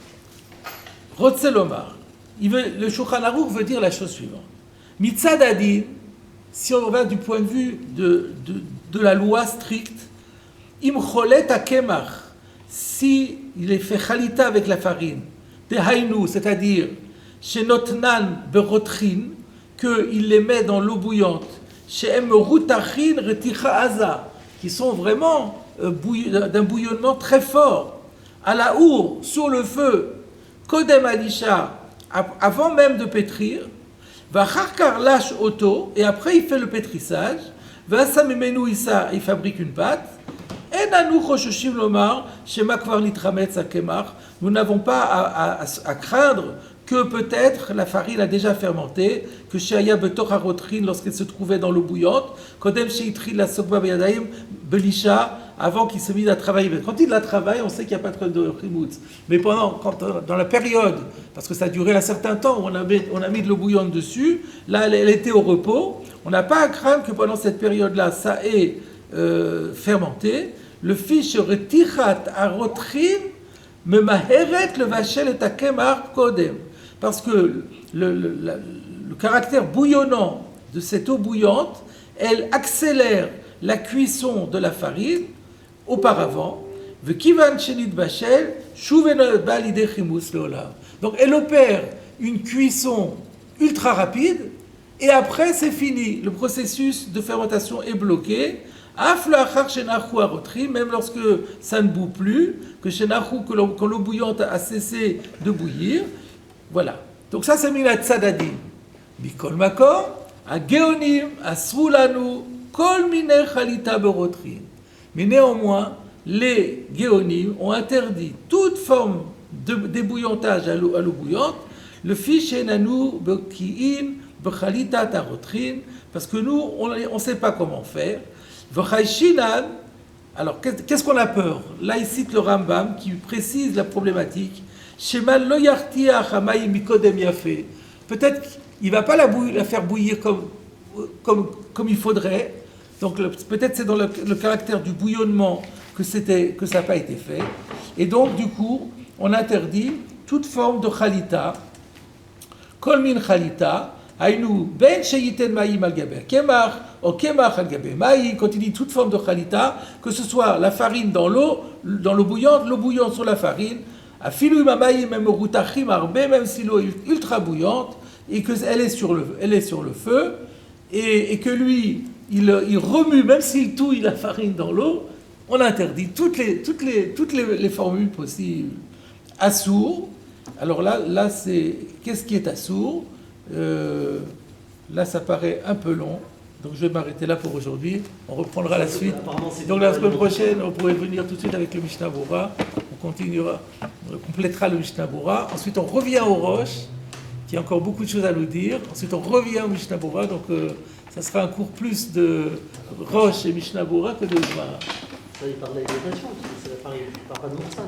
Rotzelomar. Le Shulchan Aruch veut dire la chose suivante. Mitzad adin, si on va du point de vue de la loi stricte, im cholet akemach, si il est fait chalita avec la farine, de hainu, c'est-à-dire chez notnan berotrin, qu'il les met dans l'eau bouillante, chez em routachin reticha aza, qui sont vraiment d'un bouillonnement très fort, à la our, sur le feu, kodem alisha, avant même de pétrir, va charkar lâche auto, et après il fait le pétrissage, va samemenu issa, il fabrique une pâte, et nanou choshoshim lomar, shema kvar nitrametz akemar, nous n'avons pas à craindre que peut-être la farine a déjà fermenté, que Shaya Betor Harotrin, lorsqu'elle se trouvait dans l'eau bouillante, Kodem Sheitri la Sokba Beyadaim, Belisha, avant qu'il se mise à travailler. Quand il la travaille, on sait qu'il n'y a pas de chimoutz. Mais dans la période, parce que ça a duré un certain temps, où on a mis de l'eau bouillante dessus, là elle était au repos, on n'a pas à craindre que pendant cette période-là, ça ait fermenté. Le fish retichat Harotrin, me maheret le vachel et akemar kodem. Parce que le caractère bouillonnant de cette eau bouillante, elle accélère la cuisson de la farine auparavant. Donc elle opère une cuisson ultra rapide et après c'est fini. Le processus de fermentation est bloqué. Même lorsque ça ne bout plus, quand l'eau bouillante a cessé de bouillir. Voilà. Donc ça c'est Milat Tzadadim. Mikol Makom, a Geonim, a Srulanu, Kol Mine Chalita Berotrin. Mais néanmoins, les Geonim ont interdit toute forme d'ébouillantage à l'eau bouillante, le fiche Nanu Bekiin, Bechalita Tarotrin, parce que nous, on ne sait pas comment faire. Alors, qu'est-ce qu'on a peur? Là, il cite le Rambam qui précise la problématique. Peut-être qu'il ne va pas la faire bouillir comme il faudrait. Donc, peut-être c'est dans le caractère du bouillonnement que ça n'a pas été fait. Et donc, du coup, on interdit toute forme de chalita. Kol min chalita. Aïnou, ben sheyiten maïm al gaber kemach, ou kemach al gaber maïm, quand il dit toute forme de chalita, que ce soit la farine dans l'eau bouillante sur la farine, à filou maïm même routachim arbe, même si l'eau est ultra bouillante, et qu'elle est sur le feu, et que lui, il remue, même s'il touille la farine dans l'eau, on interdit toutes les formules possibles. Assour, alors là c'est, qu'est-ce qui est assour? Là, ça paraît un peu long, donc je vais m'arrêter là pour aujourd'hui. On reprendra la suite. Donc la semaine prochaine, on pourrait venir tout de suite avec le Mishnah Bura. On continuera, on complétera le Mishnah Bura. Ensuite, on revient au Rosh, qui a encore beaucoup de choses à nous dire. Ensuite, on revient au Mishnah Bura. Donc, ça sera un cours plus de Rosh et Mishnah Bura que de Gemara. Ça, il parle de l'alimentation, c'est la farine, il ne parle pas de Moursan.